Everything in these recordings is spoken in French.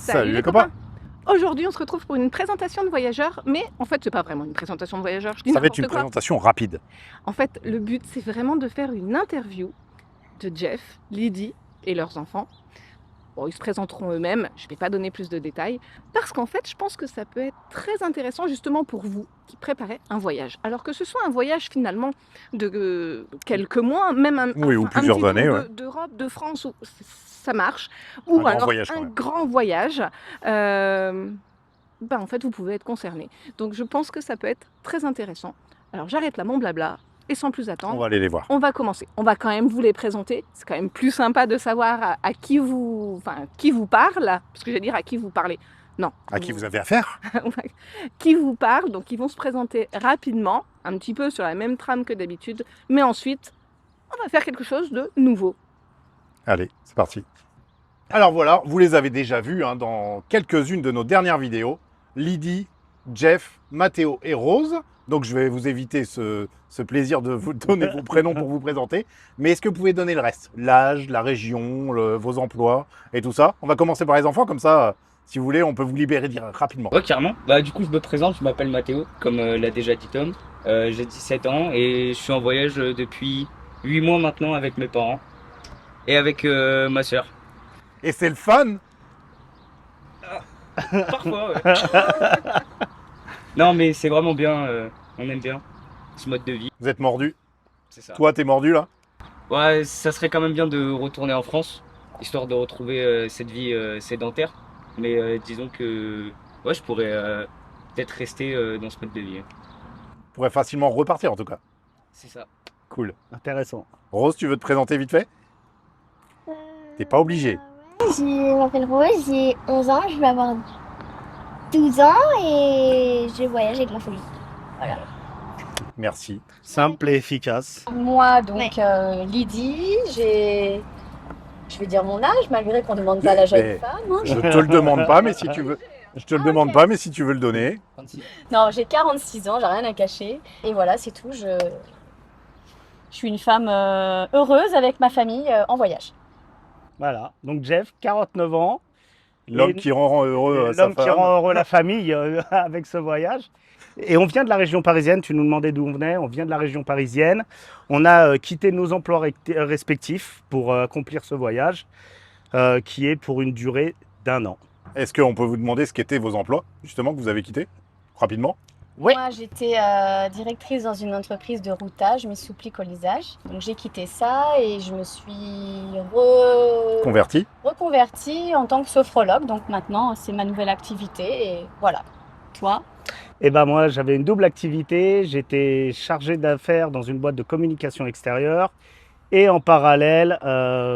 Salut les copains. Aujourd'hui, on se retrouve pour une présentation de voyageurs, mais en fait, c'est pas vraiment une présentation de voyageurs. Je dis Ça va être n'importe une quoi. présentation rapide. En fait, le but, c'est vraiment de faire une interview de Jeff, Lydie et leurs enfants. Bon, ils se présenteront eux-mêmes, je ne vais pas donner plus de détails, parce qu'en fait, je pense que ça peut être très intéressant justement pour vous qui préparez un voyage. Alors que ce soit un voyage finalement de quelques mois, même un plusieurs petit années, tour ouais. d'Europe, de France, ça marche, ou Un grand alors voyage, quand un même. grand voyage, en fait, vous pouvez être concerné. Donc, je pense que ça peut être très intéressant. Alors, j'arrête là mon blabla, et sans plus attendre, On va aller les voir. on va commencer. On va quand même vous les présenter. C'est quand même plus sympa de savoir à qui vous parle, parce que j'allais dire à qui vous parlez. Non. À qui vous avez affaire? Qui vous parle. Donc, ils vont se présenter rapidement, un petit peu sur la même trame que d'habitude. Mais ensuite, on va faire quelque chose de nouveau. Allez, c'est parti. Alors voilà, vous les avez déjà vus dans quelques-unes de nos dernières vidéos. Lydie, Jeff, Mathéo et Rose. Donc je vais vous éviter ce plaisir de vous donner vos prénoms pour vous présenter. Mais est-ce que vous pouvez donner le reste? L'âge, la région, vos emplois et tout ça. On va commencer par les enfants, comme ça, si vous voulez, on peut vous libérer rapidement. Ouais, carrément. Bah, du coup, je me présente, je m'appelle Mathéo, comme l'a déjà dit Tom. J'ai 17 ans et je suis en voyage depuis 8 mois maintenant avec mes parents et avec ma soeur. Et c'est le fun? Parfois, ouais. Non, mais c'est vraiment bien, on aime bien ce mode de vie. Vous êtes mordu? C'est ça. Toi, t'es mordu là? Ouais, ça serait quand même bien de retourner en France, histoire de retrouver cette vie sédentaire. Mais disons que ouais, je pourrais peut-être rester dans ce mode de vie. On pourrait facilement repartir en tout cas. C'est ça. Cool. Intéressant. Rose, tu veux te présenter vite fait? T'es pas obligé. Je m'appelle Rose, j'ai 11 ans, je vais avoir 12 ans et je voyage avec ma famille. Voilà. Merci. Simple et efficace. Moi, donc, Lydie, je vais dire mon âge, malgré qu'on ne demande pas l'âge à Mais une femme. Hein. je te le demande pas, mais si tu veux. Je te le demande pas, mais si tu veux le donner. Non, j'ai 46 ans, j'ai rien à cacher. Et voilà, c'est tout. Je suis une femme heureuse avec ma famille en voyage. Voilà. Donc Jeff, 49 ans. L'homme Et- qui rend heureux sa L'homme qui femme. rend heureux la famille avec ce voyage. Et on vient de la région parisienne. Tu nous demandais d'où on venait. On vient de la région parisienne. On a quitté nos emplois respectifs pour accomplir ce voyage qui est pour une durée d'1 an. Est-ce qu'on peut vous demander ce qu'étaient vos emplois, justement, que vous avez quittés? Rapidement. Oui. Moi, j'étais directrice dans une entreprise de routage, mais sous colisage. Donc, j'ai quitté ça et je me suis Converti. reconvertie en tant que sophrologue. Donc, maintenant, c'est ma nouvelle activité. Et voilà. Toi? Et ben moi, j'avais une double activité. J'étais chargé d'affaires dans une boîte de communication extérieure. Et en parallèle,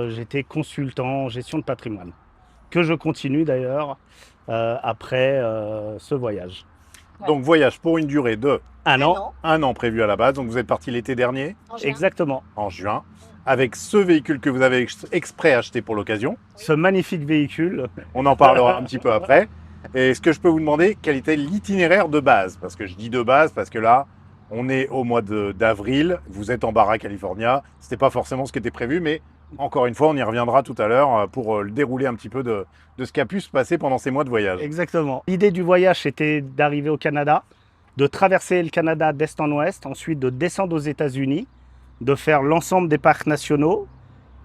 j'étais consultant en gestion de patrimoine. Que je continue d'ailleurs après ce voyage. Ouais. Donc, voyage pour une durée de Un an, 1 an prévu à la base. Donc, vous êtes parti l'été dernier, En juin. exactement. en juin, avec ce véhicule que vous avez exprès acheté pour l'occasion. Ce magnifique véhicule. On en parlera un petit peu après. Et est-ce que je peux vous demander quel était l'itinéraire de base? Parce que je dis de base parce que là, on est au mois d'avril, vous êtes en Baja California, c'était pas forcément ce qui était prévu, mais encore une fois, on y reviendra tout à l'heure pour le dérouler un petit peu de ce qui a pu se passer pendant ces mois de voyage. Exactement. L'idée du voyage, c'était d'arriver au Canada, de traverser le Canada d'est en ouest, ensuite de descendre aux États-Unis, de faire l'ensemble des parcs nationaux,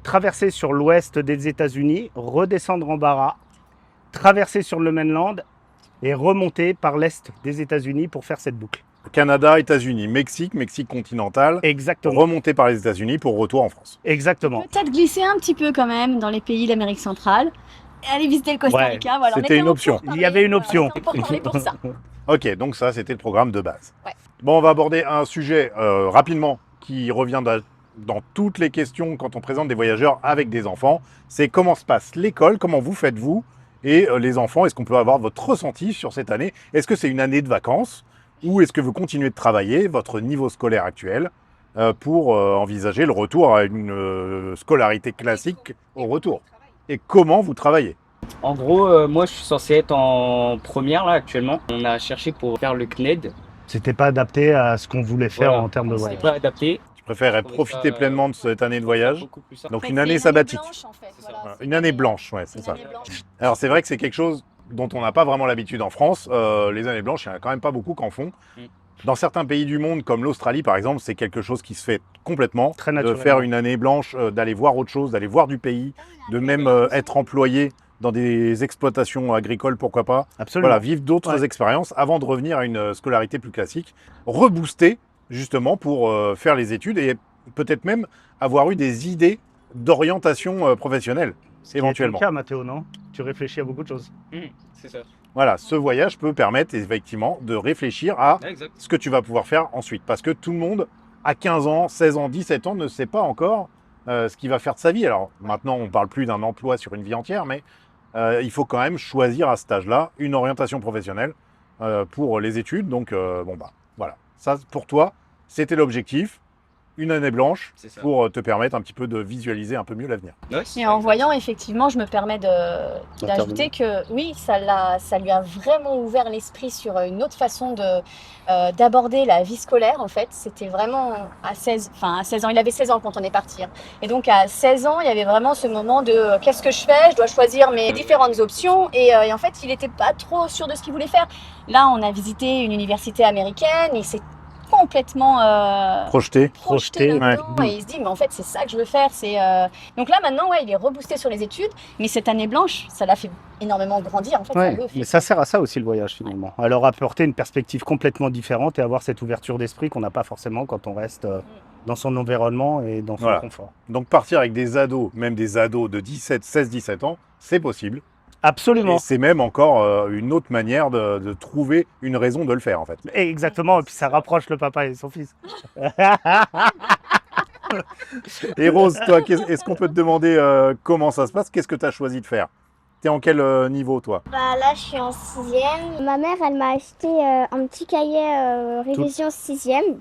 traverser sur l'ouest des États-Unis, redescendre en Baja, traverser sur le mainland et remonter par l'est des États-Unis pour faire cette boucle. Canada, États-Unis, Mexique, Mexique continental, Exactement. remonter par les États-Unis pour retour en France. Exactement. Peut-être glisser un petit peu quand même dans les pays d'Amérique centrale. Et aller visiter le Costa Ouais, Rica. Voilà, on c'était était une en option. pourparlers, Il y avait une option. on était en pourparlers pour ça. Ok, donc ça, c'était le programme de base. Ouais. Bon, on va aborder un sujet rapidement qui revient dans toutes les questions quand on présente des voyageurs avec des enfants. C'est comment se passe l'école, comment vous faites-vous et les enfants, est-ce qu'on peut avoir votre ressenti sur cette année? Est-ce que c'est une année de vacances ou est-ce que vous continuez de travailler votre niveau scolaire actuel pour envisager le retour à une scolarité classique au retour? Et comment vous travaillez? En gros, moi, je suis censé être en première là actuellement. On a cherché pour faire le CNED. C'était pas adapté à ce qu'on voulait faire Voilà. en termes de C'était voyage. pas adapté. Tu préférerais Je trouvais profiter ça, pleinement de cette année de voyage? Beaucoup plus simple. Donc En fait, une c'est année sabbatique. blanche, en fait. C'est ça. Voilà, Une année blanche, ouais, c'est une ça. année blanche. Alors c'est vrai que c'est quelque chose dont on n'a pas vraiment l'habitude en France. Les années blanches, il n'y en a quand même pas beaucoup qui en font. Dans certains pays du monde, comme l'Australie par exemple, c'est quelque chose qui se fait complètement. Très De naturellement. faire une année blanche, d'aller voir autre chose, d'aller voir du pays, de même être employé dans des exploitations agricoles, pourquoi pas. Absolument. Voilà, vivre d'autres Ouais. expériences avant de revenir à une scolarité plus classique. Rebooster justement pour faire les études et peut-être même avoir eu des idées d'orientation professionnelle, C'est éventuellement. le cas, Mathéo, non? Tu réfléchis à beaucoup de choses. C'est ça. Voilà, ce voyage peut permettre effectivement de réfléchir à Ouais, exact. ce que tu vas pouvoir faire ensuite. Parce que tout le monde, à 15 ans, 16 ans, 17 ans, ne sait pas encore ce qu'il va faire de sa vie. Alors maintenant, on ne parle plus d'un emploi sur une vie entière, mais il faut quand même choisir à cet âge-là une orientation professionnelle pour les études. Donc, bon, bah, voilà. Ça, pour toi, c'était l'objectif. Une année blanche C'est ça. pour te permettre un petit peu de visualiser un peu mieux l'avenir. Ouais, c'est Et ça, en exact. voyant, effectivement, je me permets d'ajouter que oui, ça lui a vraiment ouvert l'esprit sur une autre façon d'aborder la vie scolaire, en fait. C'était vraiment à 16 ans. Il avait 16 ans quand on est parti, hein. Et donc, à 16 ans, il y avait vraiment ce moment de qu'est-ce que je fais? Je dois choisir mes différentes options. Et en fait, il n'était pas trop sûr de ce qu'il voulait faire. Là, on a visité une université américaine. Il s'est complètement Projeté. projeté là-dedans ouais. et il se dit mais en fait c'est ça que je veux faire. Donc là maintenant il est reboosté sur les études, mais cette année blanche ça l'a fait énormément grandir en fait. Ouais, Ça le fait. mais ça sert à ça aussi le voyage finalement, à leur apporter une perspective complètement différente et avoir cette ouverture d'esprit qu'on n'a pas forcément quand on reste dans son environnement et dans son Voilà. confort. Donc partir avec des ados, même des ados de 16-17 ans, c'est possible. Absolument. Et c'est même encore une autre manière de trouver une raison de le faire en fait. Et exactement, et puis ça rapproche le papa et son fils. Et Rose, toi, est-ce qu'on peut te demander comment ça se passe? Qu'est-ce que tu as choisi de faire? T'es en quel niveau toi? Bah là, je suis en 6e. Ma mère, elle m'a acheté un petit cahier révision 6e.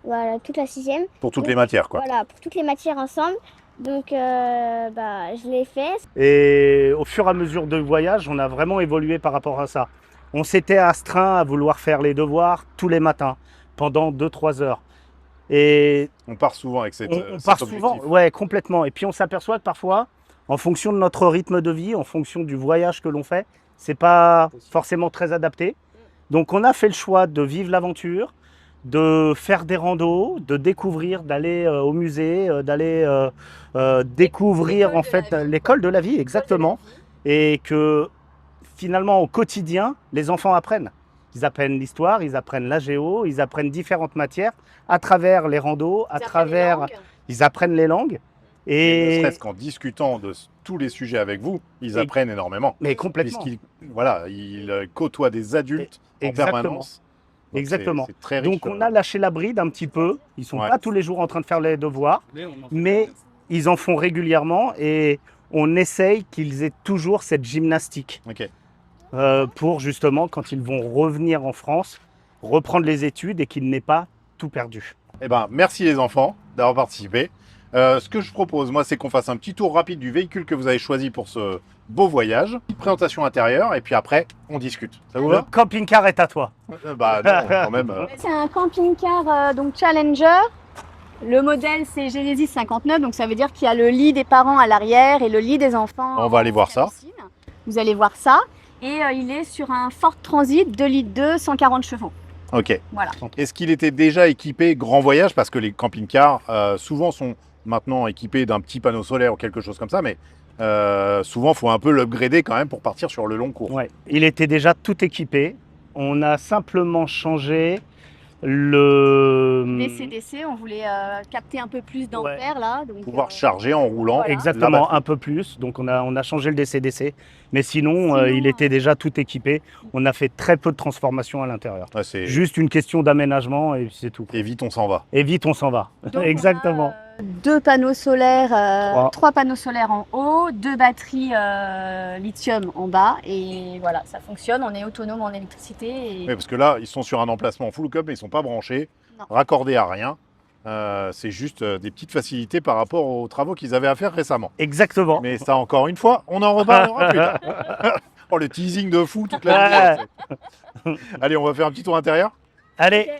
Voilà, toute la 6e. Pour toutes les matières quoi. Voilà, pour toutes les matières ensemble. Donc, bah, je l'ai fait. Et au fur et à mesure du voyage, on a vraiment évolué par rapport à ça. On s'était astreint à vouloir faire les devoirs tous les matins, pendant 2-3 heures. Et On part souvent avec cet on part objectif. souvent, ouais, complètement. Et puis on s'aperçoit que parfois, en fonction de notre rythme de vie, en fonction du voyage que l'on fait, c'est pas forcément très adapté. Donc on a fait le choix de vivre l'aventure, de faire des randos, de découvrir, d'aller au musée, d'aller découvrir L'école en de fait la vie. l'école de la vie, exactement. Et que finalement au quotidien, les enfants apprennent. Ils apprennent l'histoire, ils apprennent la géo, ils apprennent différentes matières à travers les randos, à travers, ils apprennent les langues. Et ne Et serait-ce qu'en discutant de tous les sujets avec vous, ils Et- apprennent énormément. mais complètement. Puisqu'ils côtoient des adultes en Exactement. permanence. Donc Exactement. c'est très riche. Donc on a lâché la bride un petit peu. Ils sont Ouais. pas tous les jours en train de faire les devoirs, Mais on en fait mais pas. ils en font régulièrement et on essaye qu'ils aient toujours cette gymnastique Ok. pour justement quand ils vont revenir en France, reprendre les études et qu'ils n'aient pas tout perdu. Eh ben, merci les enfants d'avoir participé. Ce que je propose, moi, c'est qu'on fasse un petit tour rapide du véhicule que vous avez choisi pour ce beau voyage. Petite présentation intérieure et puis après, on discute. Ça vous Le va? camping-car est à toi. Bah non, quand même. C'est un camping-car donc Challenger. Le modèle c'est Genesis 59, donc ça veut dire qu'il y a le lit des parents à l'arrière et le lit des enfants. On va aller voir ça. Vous allez voir ça. Et il est sur un Ford Transit 2 litres 2, 140 chevaux. Ok. Voilà. Est-ce qu'il était déjà équipé grand voyage? Parce que les camping-cars, souvent, sont maintenant équipés d'un petit panneau solaire ou quelque chose comme ça, mais souvent, il faut un peu l'upgrader quand même pour partir sur le long cours. Ouais. Il était déjà tout équipé. On a simplement changé le DCDC, on voulait capter un peu plus d'ampères là. Donc, Pouvoir charger en roulant. Voilà. Exactement, la batterie. un peu plus. Donc on a changé le DCDC. Mais sinon, Sinon, il était déjà tout équipé. On a fait très peu de transformations à l'intérieur. Ouais, c'est... Juste une question d'aménagement et c'est tout. Et vite, on s'en va. Et vite, on s'en va. Donc, Exactement. on a, 2 panneaux solaires, 3 Trois. panneaux solaires en haut, 2 batteries lithium en bas. Et voilà, ça fonctionne. On est autonome en électricité. Et... Oui, parce que là, ils sont sur un emplacement full cup, mais ils ne sont pas branchés, Non. raccordés à rien. C'est juste des petites facilités par rapport aux travaux qu'ils avaient à faire récemment. Exactement. Mais ça, encore une fois, on en reparlera plus tard. Oh, le teasing de fou toute la vidéo. Allez, on va faire un petit tour intérieur. Allez,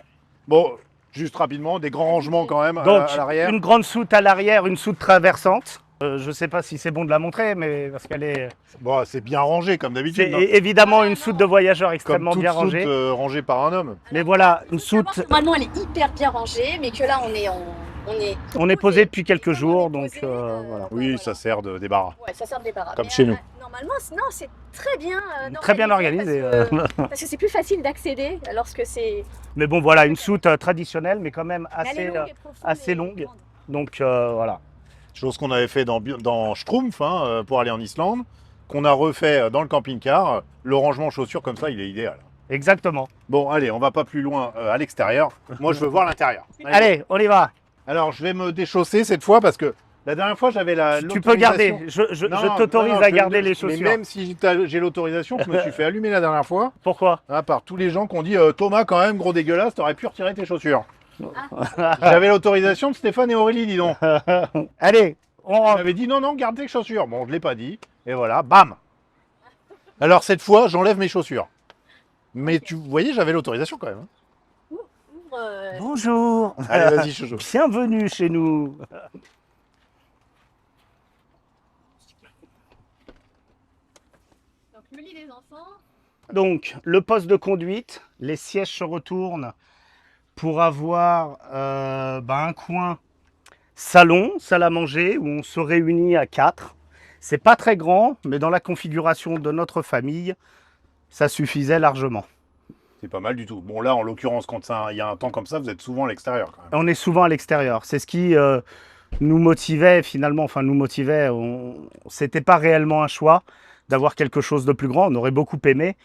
Bon, juste rapidement, des grands rangements quand même donc à l'arrière. une grande soute à l'arrière, une soute traversante. Je ne sais pas si c'est bon de la montrer, mais parce qu'elle est... Bon, c'est bien rangé comme C'est d'habitude. évidemment une soute de voyageurs Comme extrêmement toute bien soute rangée. rangée par un homme. Mais voilà, une Faut savoir soute, que normalement, elle est hyper bien rangée, mais que là, on est posé depuis quelques Vraiment, jours, on est donc posé, voilà. Oui, voilà. ça sert de débarras. Ouais, ça sert de débarras. Comme Mais, chez nous. Normalement, non, c'est très bien Très bien organisé. Parce que c'est plus facile d'accéder lorsque c'est. Mais bon, voilà, une soute traditionnelle, mais quand même Mais elle est assez... longue et profonde assez et longue. grande. donc voilà. Chose qu'on avait fait dans Schtroumpf pour aller en Islande, qu'on a refait dans le camping-car. Le rangement chaussures comme ça, il est idéal. Exactement. Bon, allez, on va pas plus loin à l'extérieur. Moi, je veux voir l'intérieur. Allez, on y va. Alors, je vais me déchausser cette fois parce que la dernière fois, j'avais Tu peux garder. Je Non, t'autorise non, à je- garder les Mais chaussures. même si j'ai l'autorisation, je me suis fait allumer la dernière fois Pourquoi? par tous les gens qui ont dit Thomas, quand même, gros dégueulasse, t'aurais pu retirer tes chaussures. J'avais l'autorisation de Stéphane et Aurélie, dis donc. Allez, on On rentre. m'avait dit non, non, garde tes chaussures. Bon, je l'ai pas dit. Et voilà, bam. Alors cette fois, j'enlève mes chaussures. Mais tu voyais, j'avais l'autorisation quand même. Hein. Ouvre, Bonjour. Allez, vas-y, Jojo. Bienvenue chez nous. donc, le lit des enfants. Donc, le poste de conduite, les sièges se retournent pour avoir un coin salon, salle à manger, où on se réunit à 4. C'est pas très grand, mais dans la configuration de notre famille, ça suffisait largement. C'est pas mal du tout. Bon, là, en l'occurrence, quand il y a un temps comme ça, vous êtes souvent à l'extérieur quand même. On est souvent à l'extérieur. C'est ce qui nous motivait finalement, c'était pas réellement un choix d'avoir quelque chose de plus grand. On aurait beaucoup aimé,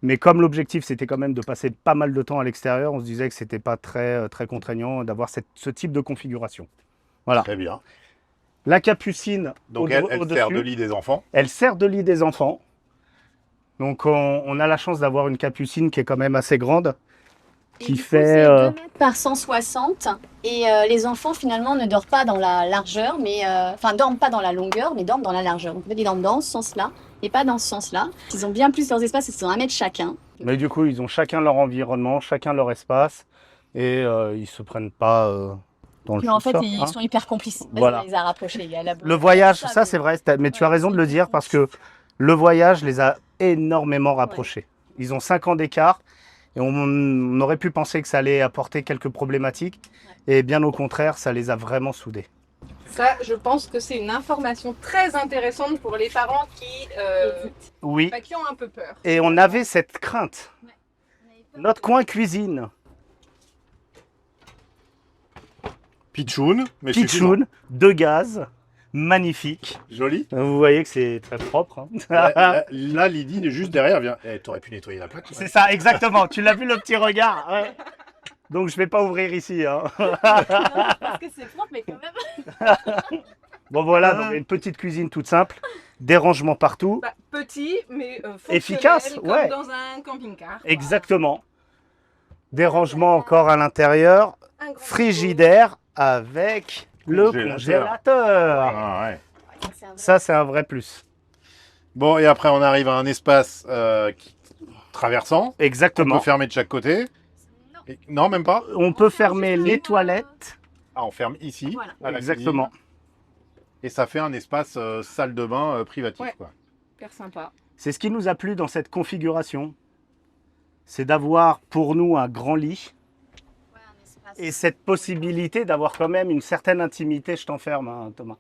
mais comme l'objectif c'était quand même de passer pas mal de temps à l'extérieur, on se disait que c'était pas très contraignant d'avoir ce type de configuration. Voilà. Très bien. La capucine Donc, elle au-dessus, sert de lit des enfants. elle sert de lit des enfants. Donc on a la chance d'avoir une capucine qui est quand même assez grande, qui Du coup, fait c'est 2 mètres par 160 et les enfants finalement ne dorment pas dans la largeur, mais dorment pas dans la longueur, mais dorment dans la largeur. Donc en fait, ils dorment dans ce sens-là et pas dans ce sens-là. Ils ont bien plus leurs espaces, ils ont 1 mètre chacun. Mais du coup, ils ont chacun leur environnement, chacun leur espace, et ils se prennent pas dans le Mais en fait, sous-sol, ils hein. sont hyper complices. Vas-y, Voilà. on les a rapprochés. Il y a la- Le voyage, Ça, ça mais- c'est vrai, mais tu as Ouais, raison de le c'est dire parce que le voyage les a énormément rapprochés. Ils ont 5 ans d'écart et on aurait pu penser que ça allait apporter quelques problématiques, et bien au contraire, ça les a vraiment soudés. Ça, je pense que c'est une information très intéressante pour les parents Oui, qui ont un peu peur. et on avait cette crainte. Notre coin cuisine, Pitchoun, mais suffisant. pitchoun, de gaz, magnifique. Joli. Vous voyez que c'est très propre, hein. Là, Lydie est juste derrière. Vient. T'aurais pu nettoyer la plaque. C'est ça, exactement. Tu l'as vu le petit regard, ouais. Donc je vais pas ouvrir ici, hein. Parce que c'est propre, mais quand même. Bon voilà, donc une petite cuisine toute simple, des rangements partout. Petit, mais fonctionnel, Efficace, comme ouais. dans un camping-car. Exactement. Des rangements encore à l'intérieur, Un grand frigidaire avec le Congélateur. congélateur. Ah, ouais. Ça, c'est un vrai plus. Bon, et après, on arrive à un espace traversant. On Exactement. peut fermer de chaque côté. Non, même pas. On peut fermer les toilettes. Ah, on ferme ici. Voilà. à la Exactement. cuisine. Et ça fait un espace salle de bain privatif. Ouais. Quoi. Super sympa. C'est ce qui nous a plu dans cette configuration. C'est d'avoir pour nous un grand lit et cette possibilité d'avoir quand même une certaine intimité. Je t'enferme, hein, Thomas.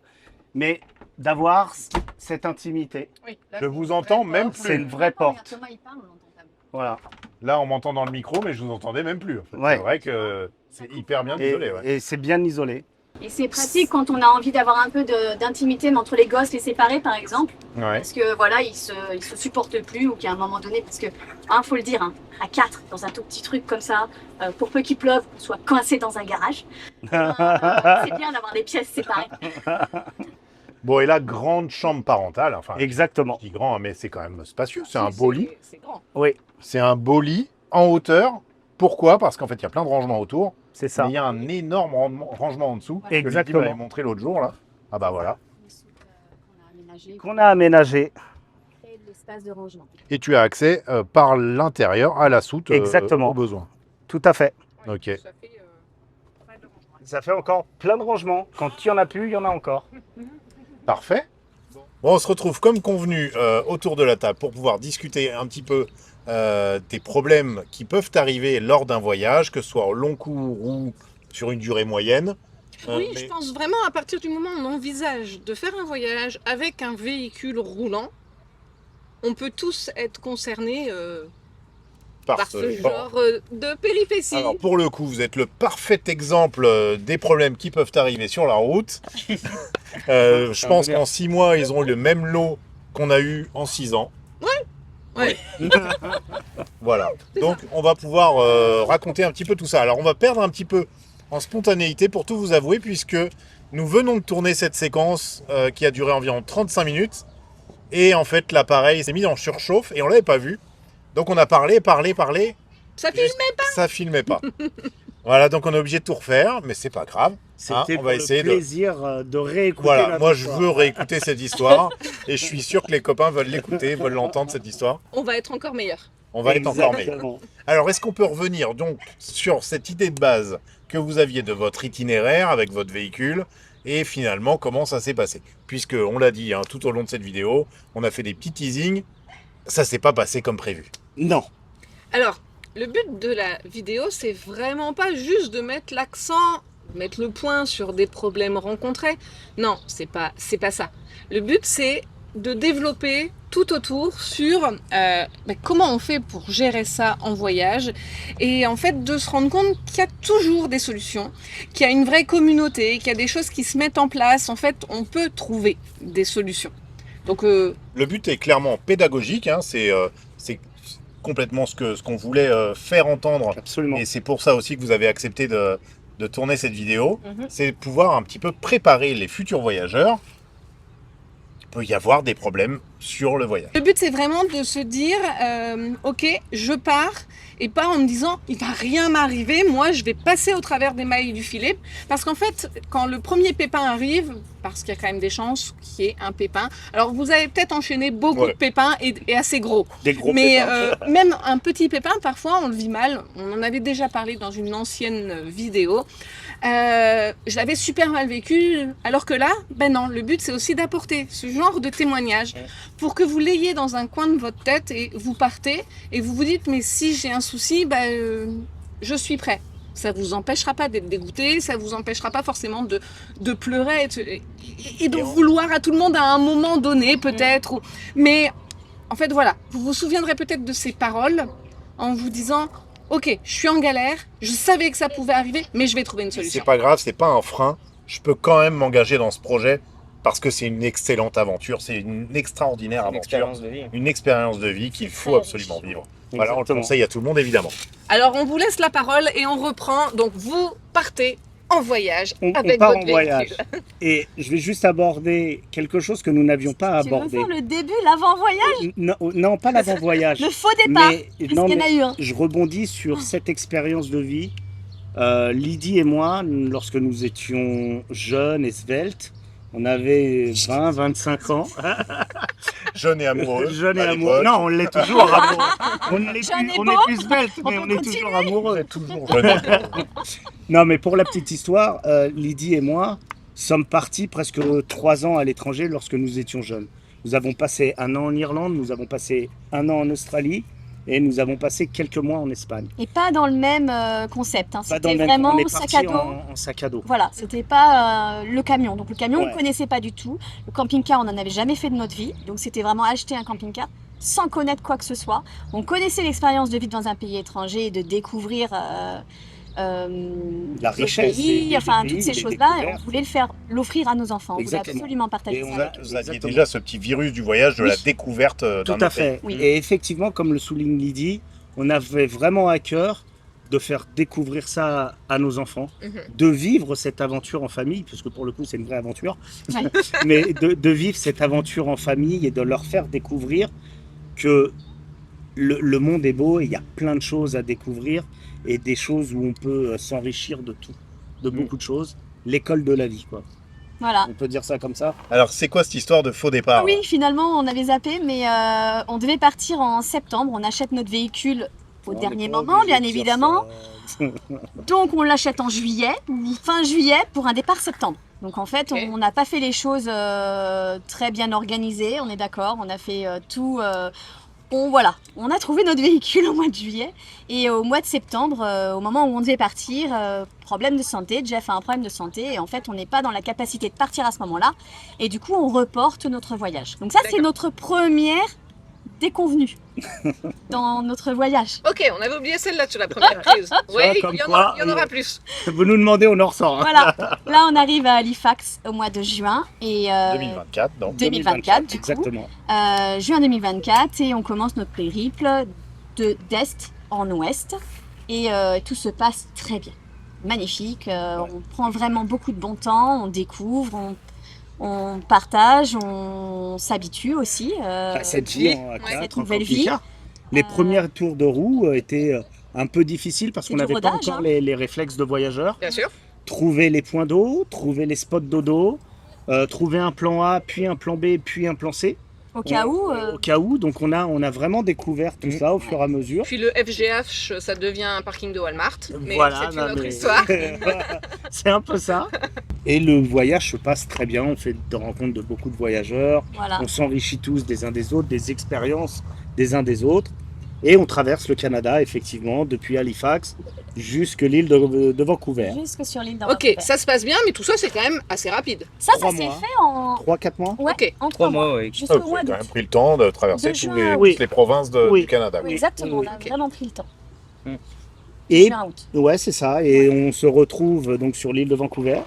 Mais d'avoir cette intimité. Oui, là, Je c'est vous une entends vraie même porte. plus. C'est une vraie porte. Thomas, il parle, on l'entend pas. Voilà. Là, on m'entend dans le micro, mais je vous entendais même plus. En fait. Ouais. C'est vrai que c'est hyper bien isolé. Ouais. Et c'est bien isolé. Et c'est pratique quand on a envie d'avoir un peu d'intimité, mais entre les gosses, les séparer par exemple. Ouais. Parce que voilà, ils se supportent plus ou qu'à un moment donné, parce que, faut le dire, à 4, dans un tout petit truc comme ça, pour peu qu'il pleuve, qu'on soit coincé dans un garage, c'est bien d'avoir des pièces séparées. Bon, et là, grande chambre parentale. Enfin, Exactement. je dis grand, mais c'est quand même spacieux. C'est un beau lit. C'est grand. Oui, C'est un beau lit en hauteur. Pourquoi? Parce qu'en fait, il y a plein de rangements autour. c'est ça. Mais il y a un énorme rangement en dessous. Que Lydie Exactement. m'avait montré l'autre jour, là. Ah bah voilà. Qu'on a aménagé, Qu'on a aménagé. créer de l'espace de rangement. Et tu as accès par l'intérieur à la soute Exactement. au besoin. Tout à fait. Ouais, Ok. Ça fait pas de rangement. Ça fait encore plein de rangements. Quand il y en a plus, il y en a encore. Parfait. Bon, on se retrouve comme convenu autour de la table pour pouvoir discuter un petit peu des problèmes qui peuvent arriver lors d'un voyage, que ce soit au long cours ou sur une durée moyenne. Oui, Mais je pense vraiment à partir du moment où on envisage de faire un voyage avec un véhicule roulant, on peut tous être concernés par ce genre de péripéties. Alors pour le coup, vous êtes le parfait exemple des problèmes qui peuvent arriver sur la route. Je pense qu'en 6 mois, ils ont eu le même lot qu'on a eu en 6 ans. Ouais. Voilà. Donc on va pouvoir raconter un petit peu tout ça. Alors on va perdre un petit peu en spontanéité pour tout vous avouer, puisque nous venons de tourner cette séquence qui a duré environ 35 minutes. Et en fait, l'appareil s'est mis en surchauffe et on l'avait pas vu. Donc on a parlé. Ça filme. Ça filmait pas. Voilà, donc on est obligé de tout refaire, mais c'est pas grave. C'était on va essayer le plaisir de réécouter Voilà, notre moi histoire. je veux réécouter cette histoire et je suis sûr que les copains veulent l'écouter, veulent l'entendre cette histoire. On va être encore meilleur. On va être encore meilleur. Exactement. Alors est-ce qu'on peut revenir donc sur cette idée de base que vous aviez de votre itinéraire avec votre véhicule et finalement comment ça s'est passé? Puisque on l'a dit tout au long de cette vidéo, on a fait des petits teasings, ça s'est pas passé comme prévu. Non. Alors, le but de la vidéo, c'est vraiment pas juste de mettre l'accent, mettre le point sur des problèmes rencontrés. Non, c'est pas ça. Le but, c'est de développer tout autour sur comment on fait pour gérer ça en voyage et en fait de se rendre compte qu'il y a toujours des solutions, qu'il y a une vraie communauté, qu'il y a des choses qui se mettent en place. En fait, on peut trouver des solutions. Donc, Le but est clairement pédagogique, c'est complètement ce qu'on voulait faire entendre. Absolument. Et c'est pour ça aussi que vous avez accepté de tourner cette vidéo. Mhm. C'est pouvoir un petit peu préparer les futurs voyageurs. Il peut y avoir des problèmes sur le voyage. le but, c'est vraiment de se dire, ok, je pars, et pas en me disant, il va rien m'arriver, moi, je vais passer au travers des mailles du filet. Parce qu'en fait, quand le premier pépin arrive, parce qu'il y a quand même des chances qu'il y ait un pépin, alors vous avez peut-être enchaîné beaucoup Ouais. de pépins et assez gros. Des gros Mais pépins. même un petit pépin, parfois, on le vit mal. On en avait déjà parlé dans une ancienne vidéo. Je l'avais super mal vécu, alors que là, ben non, le but c'est aussi d'apporter ce genre de témoignage pour que vous l'ayez dans un coin de votre tête et vous partez et vous vous dites mais si j'ai un souci, je suis prêt. Ça vous empêchera pas d'être dégoûté, ça vous empêchera pas forcément de pleurer et de vouloir à tout le monde à un moment donné peut-être. Mais en fait voilà, vous vous souviendrez peut-être de ces paroles en vous disant ok, je suis en galère, je savais que ça pouvait arriver, mais je vais trouver une solution. C'est pas grave, c'est pas un frein. Je peux quand même m'engager dans ce projet parce que c'est une excellente aventure, c'est une extraordinaire Une aventure, expérience de vie. une expérience de vie qu'il faut Très absolument vivre. Voilà, on le Exactement. conseille à tout le monde évidemment. Alors on vous laisse la parole et on reprend. Donc vous partez en voyage On avec part votre en véhicule. voyage. Et je vais juste aborder quelque chose que nous n'avions pas Tu veux abordé. faire le début, l'avant-voyage, Non, pas l'avant-voyage. le faux départ, Mais, puisqu'il y en a eu un. je rebondis sur cette expérience de vie. Lydie et moi, lorsque nous étions jeunes et sveltes, on avait 20, 25 ans. Jeune et amoureux. Jeune et à amoureux. l'époque. Non, on l'est toujours amoureux. On est Jeune et plus, on beau. est plus svelte, On mais peut on est continuer. toujours amoureux. Toujours jeune et amoureux. Non, mais pour la petite histoire, Lydie et moi sommes partis presque 3 ans à l'étranger lorsque nous étions jeunes. Nous avons passé 1 an en Irlande, nous avons passé 1 an en Australie et nous avons passé quelques mois en Espagne. Et pas dans le même concept. Hein. Pas dans C'était le même- vraiment on est sac parti à dos. en sac à dos. Voilà, c'était pas le camion. Donc le camion, on Ouais. ne connaissait pas du tout. Le camping-car, on n'en avait jamais fait de notre vie. Donc c'était vraiment acheter un camping-car sans connaître quoi que ce soit. On connaissait l'expérience de vivre dans un pays étranger et de découvrir La le richesse pays, des enfin pays, toutes ces des choses-là. Et on découvertes. voulait l'offrir à nos enfants. On voulait Exactement. absolument partager Et ça on avec a- eux. Vous aviez Exactement. déjà ce petit virus du voyage, de Oui. la découverte d'un Tout autre à fait. Oui. Et effectivement, comme le souligne Lydie, on avait vraiment à cœur de faire découvrir ça à nos enfants, Mhm. de vivre cette aventure en famille, parce que pour le coup c'est une vraie aventure, Ouais. mais de vivre cette aventure en famille et de leur faire découvrir que le monde est beau et il y a plein de choses à découvrir et des choses où on peut s'enrichir de tout, de beaucoup de choses. L'école de la vie, quoi. Voilà. On peut dire ça comme ça. Alors c'est quoi cette histoire de faux départ Oui, finalement, on avait zappé, mais on devait partir en septembre. On achète notre véhicule au On dernier est pas moment, obligé bien de dire évidemment. ça. Donc, on l'achète en juillet, ou fin juillet, pour un départ septembre. Donc en fait, Ok. on n'a pas fait les choses très bien organisées, on est d'accord. On a fait tout. On a trouvé notre véhicule au mois de juillet et au mois de septembre, au moment où on devait partir, problème de santé. Jeff a un problème de santé et en fait, on n'est pas dans la capacité de partir à ce moment-là. Et du coup, on reporte notre voyage. Donc ça, c'est D'accord. notre première déconvenue dans notre voyage. Ok, on avait oublié celle-là sur la première prise. Oui, comme il y en quoi, aura plus. Vous nous demandez, on en ressort. Hein. Voilà. Là, on arrive à Halifax au mois de juin et 2024, donc. 2024 du coup. Exactement. Juin 2024 et on commence notre périple d'est en ouest et tout se passe très bien. Magnifique, on prend vraiment beaucoup de bon temps, on découvre, on partage, on s'habitue aussi. À cette vie à ouais, 4, cette en nouvelle camping-car. Les premiers tours de roue étaient un peu difficiles parce C'est qu'on du n'avait pas rodage, encore hein. les réflexes de voyageurs. Bien sûr. Trouver les points d'eau, trouver les spots dodo, trouver un plan A, puis un plan B, puis un plan C. Au cas où, Au cas où, donc on a vraiment découvert tout ça au fur et à mesure. Puis le FGH, ça devient un parking de Walmart. Mais Voilà, c'est une non, autre mais- histoire. C'est un peu ça. Et le voyage se passe très bien, on fait des rencontres de beaucoup de voyageurs, voilà. on s'enrichit tous des uns des autres, des expériences des uns des autres. Et on traverse le Canada, effectivement, depuis Halifax jusqu'à l'île de Vancouver. Jusque sur l'île Ok, d'Anvers. ça se passe bien, mais tout ça, c'est quand même assez rapide. Ça 3 s'est mois. fait en 3-4 mois. ouais, Ok. en 3 3 mois. mois, oui. Jusqu'au Vous mois avez quand d'août. même pris le temps de traverser De toutes juin, oui. toutes les provinces Oui. du Canada. Oui, exactement, on a Ok. vraiment pris le temps. Et Juin, août. ouais, c'est ça. Et on se retrouve donc sur l'île de Vancouver.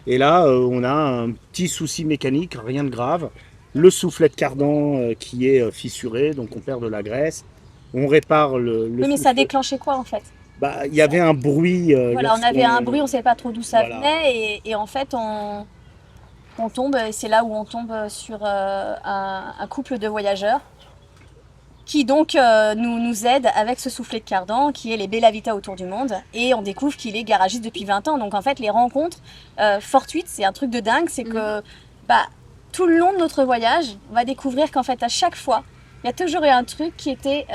Et là, on a un petit souci mécanique, rien de grave. Le soufflet de cardan qui est fissuré, donc on perd de la graisse. On répare le Oui, mais ça soufflet. déclenchait quoi en fait? Bah, il y avait un bruit. Voilà, on avait un bruit, on ne savait pas trop d'où ça Voilà. venait et en fait on tombe, et c'est là où on tombe sur un couple de voyageurs qui donc nous aide avec ce soufflet de cardan qui est les Bella Vita autour du monde et on découvre qu'il est garagiste depuis 20 ans. Donc en fait les rencontres fortuites, c'est un truc de dingue, c'est que bah, tout le long de notre voyage, on va découvrir qu'en fait à chaque fois, il y a toujours eu un truc qui était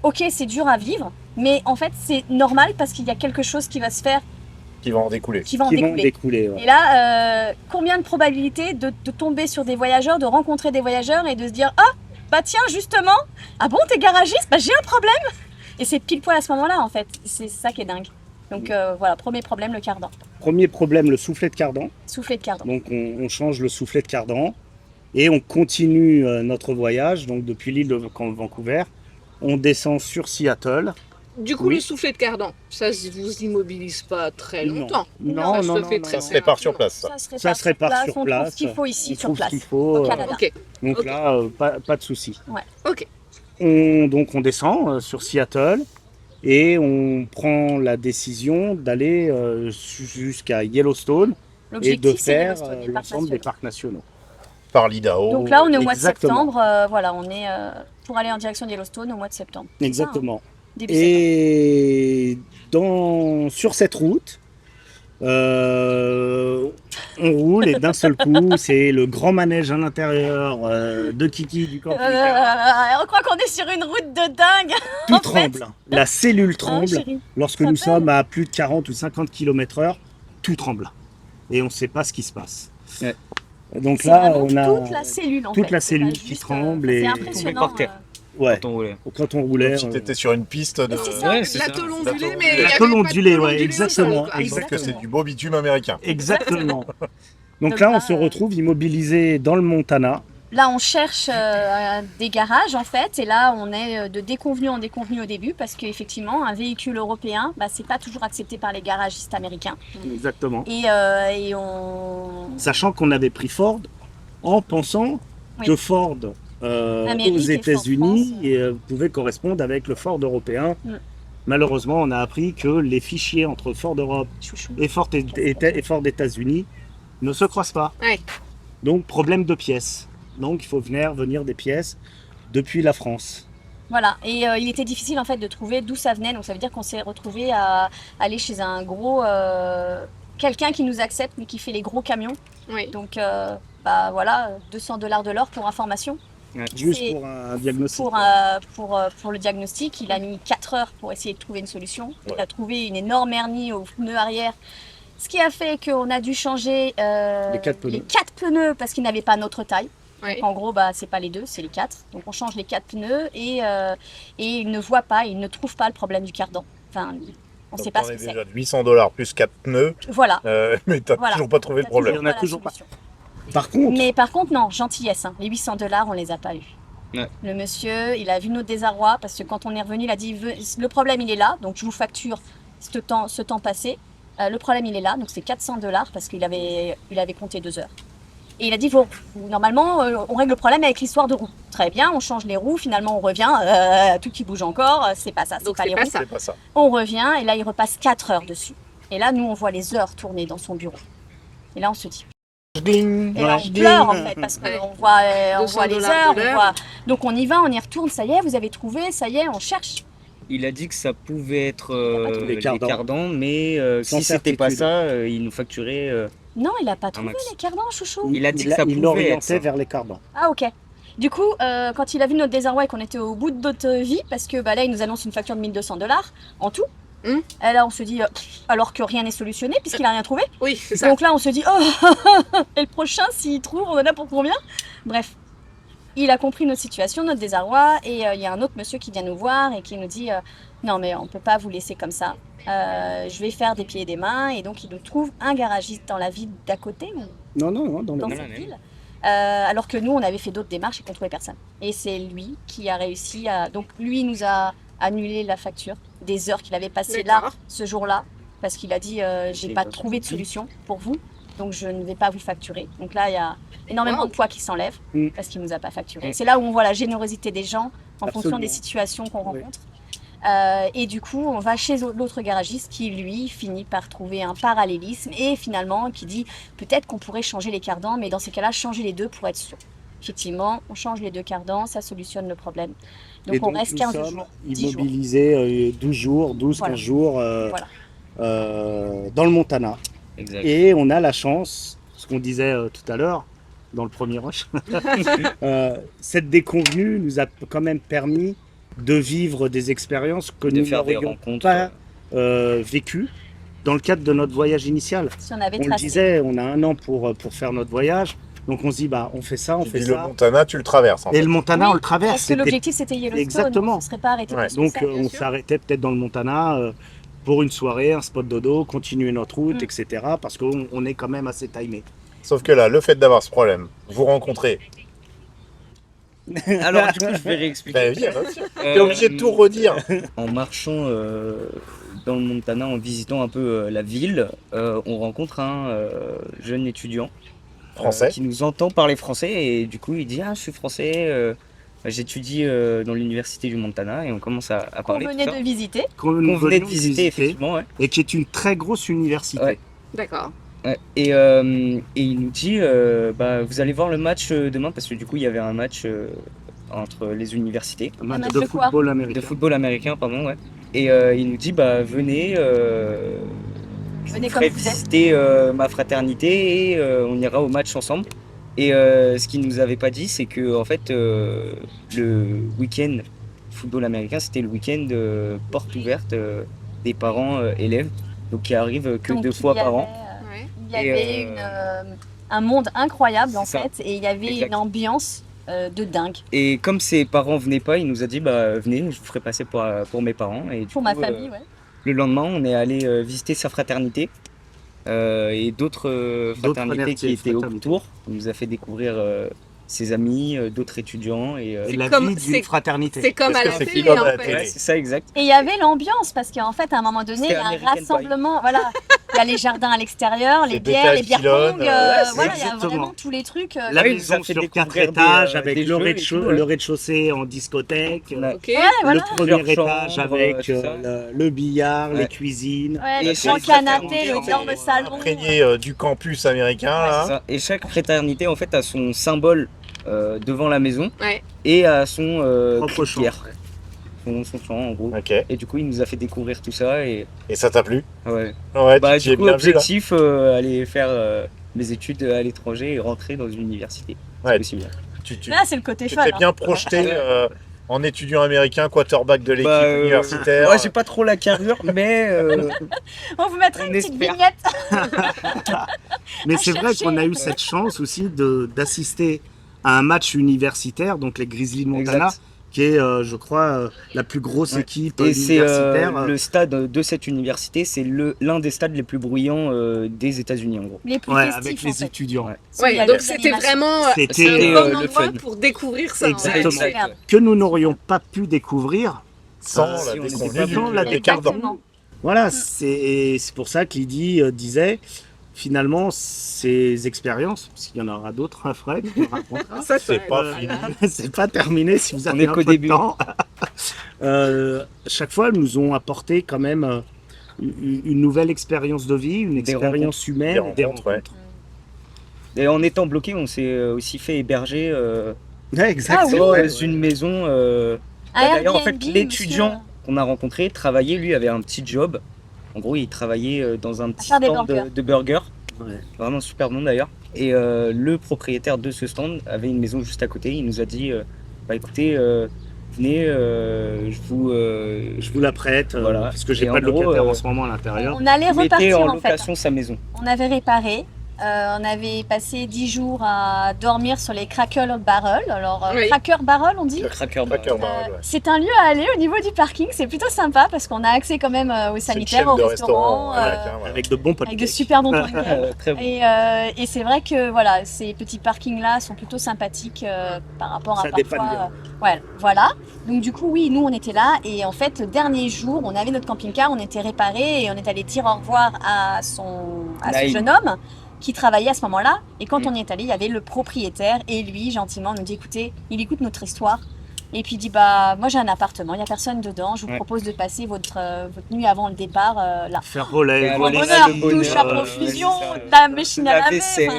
ok, c'est dur à vivre, mais en fait c'est normal parce qu'il y a quelque chose qui va se faire, Qui vont en découler. qui va en qui vont découler. découler. Ouais. Et là, combien de probabilités de tomber sur des voyageurs, de rencontrer des voyageurs et de se dire « Ah, bah tiens, justement, ah bon, t'es garagiste? Bah j'ai un problème !» Et c'est pile poil à ce moment-là, en fait. C'est ça qui est dingue. Donc voilà, premier problème, le cardan. Premier problème, le soufflet de cardan. Soufflet de cardan. Donc on change le soufflet de cardan et on continue notre voyage. Donc depuis l'île de Vancouver, on descend sur Seattle. Du coup, Oui. le soufflet de cardan, ça ne vous immobilise pas très Non. longtemps. Non, ça non, se non, fait non, très non. Ça se prépare sur rapidement. place. Ça. Ça se répare sur On trouve place. ce qu'il faut ici On sur trouve place. ce qu'il faut. Au Canada. Ok, Donc Ok. là, pas de souci. ok. Donc on descend sur Seattle et on prend la décision d'aller jusqu'à Yellowstone et de L'objectif, c'est faire Yellowstone, les parcs l'ensemble des nationaux. parcs nationaux. Par l'Idaho. Donc là, on est au mois de Exactement. septembre. Voilà, on est pour aller en direction de Yellowstone au mois de septembre. C'est ça, hein, Exactement. début septembre. Et sur cette route, on roule et d'un seul coup, c'est le grand manège à l'intérieur de Kiki du camping-car. On croit qu'on est sur une route de dingue. Tout en tremble. La cellule tremble. chérie. Lorsque Ça nous s'appelle sommes à plus de 40 ou 50 km/h, tout tremble. Et on ne sait pas ce qui se passe. Ouais. Donc C'est là, vraiment on a toute la cellule en toute fait. la C'est cellule pas qui juste, tremble c'est et- impressionnant. Par terre. ouais, Quand on roulait. quand on roulait. Si t'étais sur une piste de. C'est ça. Ouais, c'est ça. L'autol ondulé, L'autol mais il y ondulé. avait L'autol pas de ondulé, tôle ouais, ondulée au exactement, sol, quoi. C'est que c'est exactement. du beau bitume américain. Exactement. Donc Donc là, là, on se retrouve immobilisé dans le Montana. Là, on cherche des garages en fait, et là, on est de déconvenu en déconvenu au début parce qu'effectivement, un véhicule européen, bah, c'est pas toujours accepté par les garagistes américains. Exactement. Et on. Sachant qu'on avait pris Ford en pensant Oui. que Ford Amérique aux et Ford États-Unis France. pouvait correspondre avec le Ford européen. Mm. Malheureusement, on a appris que les fichiers entre Ford Europe Chouchou. et Ford États-Unis ne se croisent pas. Ouais. Donc, problème de pièces. Donc, il faut venir des pièces depuis la France. Voilà, et il était difficile en fait de trouver d'où ça venait, donc ça veut dire qu'on s'est retrouvé à aller chez un gros. Quelqu'un qui nous accepte mais qui fait les gros camions. Oui. Donc bah voilà, $200 de l'heure pour information. Juste C'est- pour un diagnostic. Pour le diagnostic, il a mis 4 heures pour essayer de trouver une solution. Ouais. Il a trouvé une énorme hernie au pneu arrière Ce qui a fait qu'on a dû changer Les quatre pneus. les 4 pneus parce qu'ils n'avaient pas notre taille. Ouais. En gros, c'est pas les 2, c'est les 4. Donc on change les 4 pneus et ils ne voient pas, ils ne trouvent pas le problème du cardan. Enfin, on ne sait pas ce que c'est. déjà de 800$ plus 4 pneus, Voilà. mais t'as Voilà. toujours pas trouvé le T'as problème. Il y en a la toujours pas. solution. Par contre, Mais par contre, non, gentillesse. Les 800$, on les a pas eus. Ouais. Le monsieur, il a vu notre désarroi parce que quand on est revenu, il a dit le problème, il est là, donc je vous facture ce temps passé. Le problème, il est là, donc c'est 400$ parce qu'il avait compté 2 heures. Et il a dit normalement, on règle le problème avec l'histoire de roues. Très bien, on change les roues, finalement, on revient, tout qui bouge encore, c'est pas ça, c'est Donc pas c'est les pas roues. ça. C'est pas ça. On revient et là, il repasse 4 heures dessus. Et là, nous, on voit les heures tourner dans son bureau. Et là, on se dit. Et là, on pleure en fait parce Ouais. qu'on voit, on 200 voit les $ heures, de on l'heure. voit... Donc on y va, on y retourne, ça y est, vous avez trouvé, ça y est, on cherche. Il a dit que ça pouvait être Les les cardans. cardans, mais Sans si c'était pas certitude. ça, il nous facturait. Non, il a pas trouvé max. les cardans, chouchou. Il a dit que ça il pouvait l'orientait être ça. vers les cardans. Ah ok. Du coup, quand il a vu notre désarroi et qu'on était au bout de notre vie, parce que là, il nous annonce une facture de 1200$ en tout. Hmm. Et là, on se dit, alors que rien n'est solutionné puisqu'il a rien trouvé. Oui, c'est ça. Donc là, on se dit, oh, et le prochain, s'il trouve, on en a pour combien? Bref, il a compris notre situation, notre désarroi, et il y a un autre monsieur qui vient nous voir et qui nous dit, non mais on peut pas vous laisser comme ça. Je vais faire des pieds et des mains, et donc il nous trouve un garagiste dans la ville d'à côté, ou Non, dans dans le... la cette même. ville. Alors que nous, on avait fait d'autres démarches et qu'on trouvait personne. Et c'est lui qui a réussi à... Donc lui, il nous a annulé la facture des heures qu'il avait passées là, D'accord. ce jour-là, parce qu'il a dit, j'ai pas trouvé de solution pour vous, donc je ne vais pas vous facturer. Donc là, il y a énormément Wow. de poids qui s'enlève Mm. parce qu'il nous a pas facturé. Mm. C'est là où on voit la générosité des gens en fonction Absolument. des situations qu'on Oui. rencontre. Et du coup, on va chez l'autre garagiste qui, lui, finit par trouver un parallélisme et finalement qui dit peut-être qu'on pourrait changer les cardans, mais dans ces cas-là, changer les deux pour être sûr. Effectivement, on change les 2 cardans, ça solutionne le problème. Donc Et on reste nous 15 sommes jours, 10 jours. immobilisés 12 jours, 12, Voilà. 15 jours Voilà. dans le Montana. Exact. Et on a la chance, ce qu'on disait tout à l'heure, dans le premier rush, cette déconvenue nous a quand même permis de vivre des expériences que De nous faire des n'aurions rencontres. pas vécues dans le cadre de notre voyage initial. Si on avait On le tracé. disait, on a un an pour faire notre voyage, donc on se dit, on fait ça, on Tu fait dis le ça. Montana, tu le traverses. En Et fait. le Montana, Oui, on le traverse. Parce que C'était- l'objectif c'était Yellowstone, Exactement. on ne serait pas arrêté Ouais. plus Donc que ça. bien on sûr. s'arrêtait peut-être dans le Montana pour une soirée, un spot dodo, continuer notre route, Mm. etc. Parce qu'on est quand même assez timé. Sauf que là, le fait d'avoir ce problème, vous rencontrez. Alors, du coup, je vais réexpliquer. Ben, viens, t'es obligé de tout redire. En marchant dans le Montana, en visitant un peu la ville, on rencontre un jeune étudiant Français. qui nous entend parler français et du coup il dit ah je suis français, j'étudie dans l'université du Montana et on commence à Qu'on parler. venait tout ça. de visiter. Qu'on Qu'on venait de venions visiter effectivement, ouais. et qui est une très grosse université. Ouais. D'accord. Ouais. Et il nous dit vous allez voir le match demain parce que du coup il y avait un match entre les universités Un match match de de quoi football de américain. football américain pardon ouais. Et il nous dit venez Venez je comme ferai vous êtes. visiter ma fraternité et on ira au match ensemble. Et ce qu'il nous avait pas dit, c'est que en fait, le week-end football américain, c'était le week-end porte ouverte des parents élèves, donc qui arrive que Donc, 2 fois il y par an. avait, Ouais. Il y Et, avait un monde incroyable en c'est ça. fait, et il y avait Exact. une ambiance de dingue Et comme ses parents venaient pas, il nous a dit venez, je vous ferai passer pour mes parents. Et du pour ma coup, famille. Ouais. le lendemain, on est allé visiter sa fraternité et d'autres fraternités qui étaient fraternités. autour. Il nous a fait découvrir ses amis, d'autres étudiants et Et la comme- vie c'est- d'une fraternité. C'est comme Parce à que la c'est télé pilote à en la fait. télé. ouais, c'est ça exact. Et il y avait l'ambiance parce qu'en fait à un moment donné il y C'était a un American Pie. rassemblement, voilà, il y a les jardins à l'extérieur, les Les bières, les pétales bières qui pong, lonnent, voilà, il y a exactement. vraiment tous les trucs. La Ouais, il nous a maison fait sur découvrir 4 étages des avec jeux le et tout, ouais. rez-de-chaussée en discothèque. Ouais. Ok. Ouais, voilà. Le premier Leur étage chambre, avec tout ça. le billard, les Ouais. cuisines. Ouais, Et le chaque grand canapé, fraternité, le en fait, énorme salon. Imprégné du campus américain, C'est là. ça. Et chaque fraternité en fait a son symbole devant la maison Ouais. et a son Propre champ. pierre, son champ en gros. Ok. Et du coup il nous a fait découvrir tout ça et Et ça t'a plu? ouais. Ouais, Bah tu du es coup bien vu, là. objectif aller faire mes études à l'étranger et rentrer dans une université. Ouais. C'est possible. Tu Là c'est le côté tu fun. t'es hein. bien projeté en étudiant américain, quarterback de l'équipe universitaire. Ouais, j'ai pas trop la carrure, mais On vous mettra On une petite espère. vignette. Mais À c'est vrai chercher. qu'on a eu cette chance aussi d'assister à un match universitaire, donc les Grizzlies de Montana, Exact. qui est, je crois, la plus grosse Ouais. équipe Et c'est universitaire. le stade de cette université, c'est l'un des stades les plus bruyants des États-Unis en gros. Les plus Ouais, festifs, avec en les fait. étudiants. Ouais. Ouais, Il y a donc des c'était animations. vraiment C'était, un le bon endroit fun. pour découvrir ça. Exactement. Superbe. Que nous n'aurions pas pu découvrir. Sans Si la on n'était déconvenue pas du venu. des quarts d'heure. Exactement. Voilà, c'est pour ça que Lydie disait, finalement, ces expériences, parce qu'il y en aura d'autres, hein, Fred, qui nous racontera. Ça, C'est pas voilà. fini. C'est pas terminé si vous On avez est un qu'au peu début. de temps. Chaque fois, elles nous ont apporté quand même une nouvelle expérience de vie, une expérience humaine, Des rencontres, ouais. Et en étant bloqué, on s'est aussi fait héberger Ouais, exactement. Ah dans une maison. D'ailleurs, en fait, Airbnb, l'étudiant monsieur. qu'on a rencontré travaillait, lui avait un petit job. En gros, il travaillait dans un petit faire des stand burgers. de burgers. Ouais. Vraiment super bon d'ailleurs. Et le propriétaire de ce stand avait une maison juste à côté. Il nous a dit bah écoutez, venez, je Je vous la prête, Voilà. parce que j'ai Et pas de en gros, locataire en ce moment à l'intérieur. On allait mettez repartir en en fait. location sa maison. On avait réparé. On avait passé 10 jours à dormir sur les Cracker Barrel. Alors, Oui. Cracker Barrel, on dit Cracker Cracker Barrel. Barrel, ouais. C'est un lieu à aller au niveau du parking. C'est plutôt sympa parce qu'on a accès quand même aux C'est une sanitaires, chaîne aux de restaurants, restaurants américains, voilà. Avec de bons avec de podcasts. super bons pancakes. Très bon. Et c'est vrai que voilà, ces petits parkings-là sont plutôt sympathiques par rapport Ça à dépanne parfois. Ouais, voilà. Donc du coup, oui, nous on était là et en fait, dernier jour, on avait notre camping-car, on était réparé et on est allé dire au revoir à ce Naïm. jeune homme qui travaillait à ce moment-là. Et quand on y est allé, il y avait le propriétaire et lui, gentiment, nous dit écoutez, il écoute notre histoire. Et puis il dit bah moi j'ai un appartement, il n'y a personne dedans, je vous Ouais. propose de passer votre nuit avant le départ là. Faire relais, Et voler, alors, Bonheur, le douche à bonheur, profusion, ça, de la machine à la laver. vaisselle.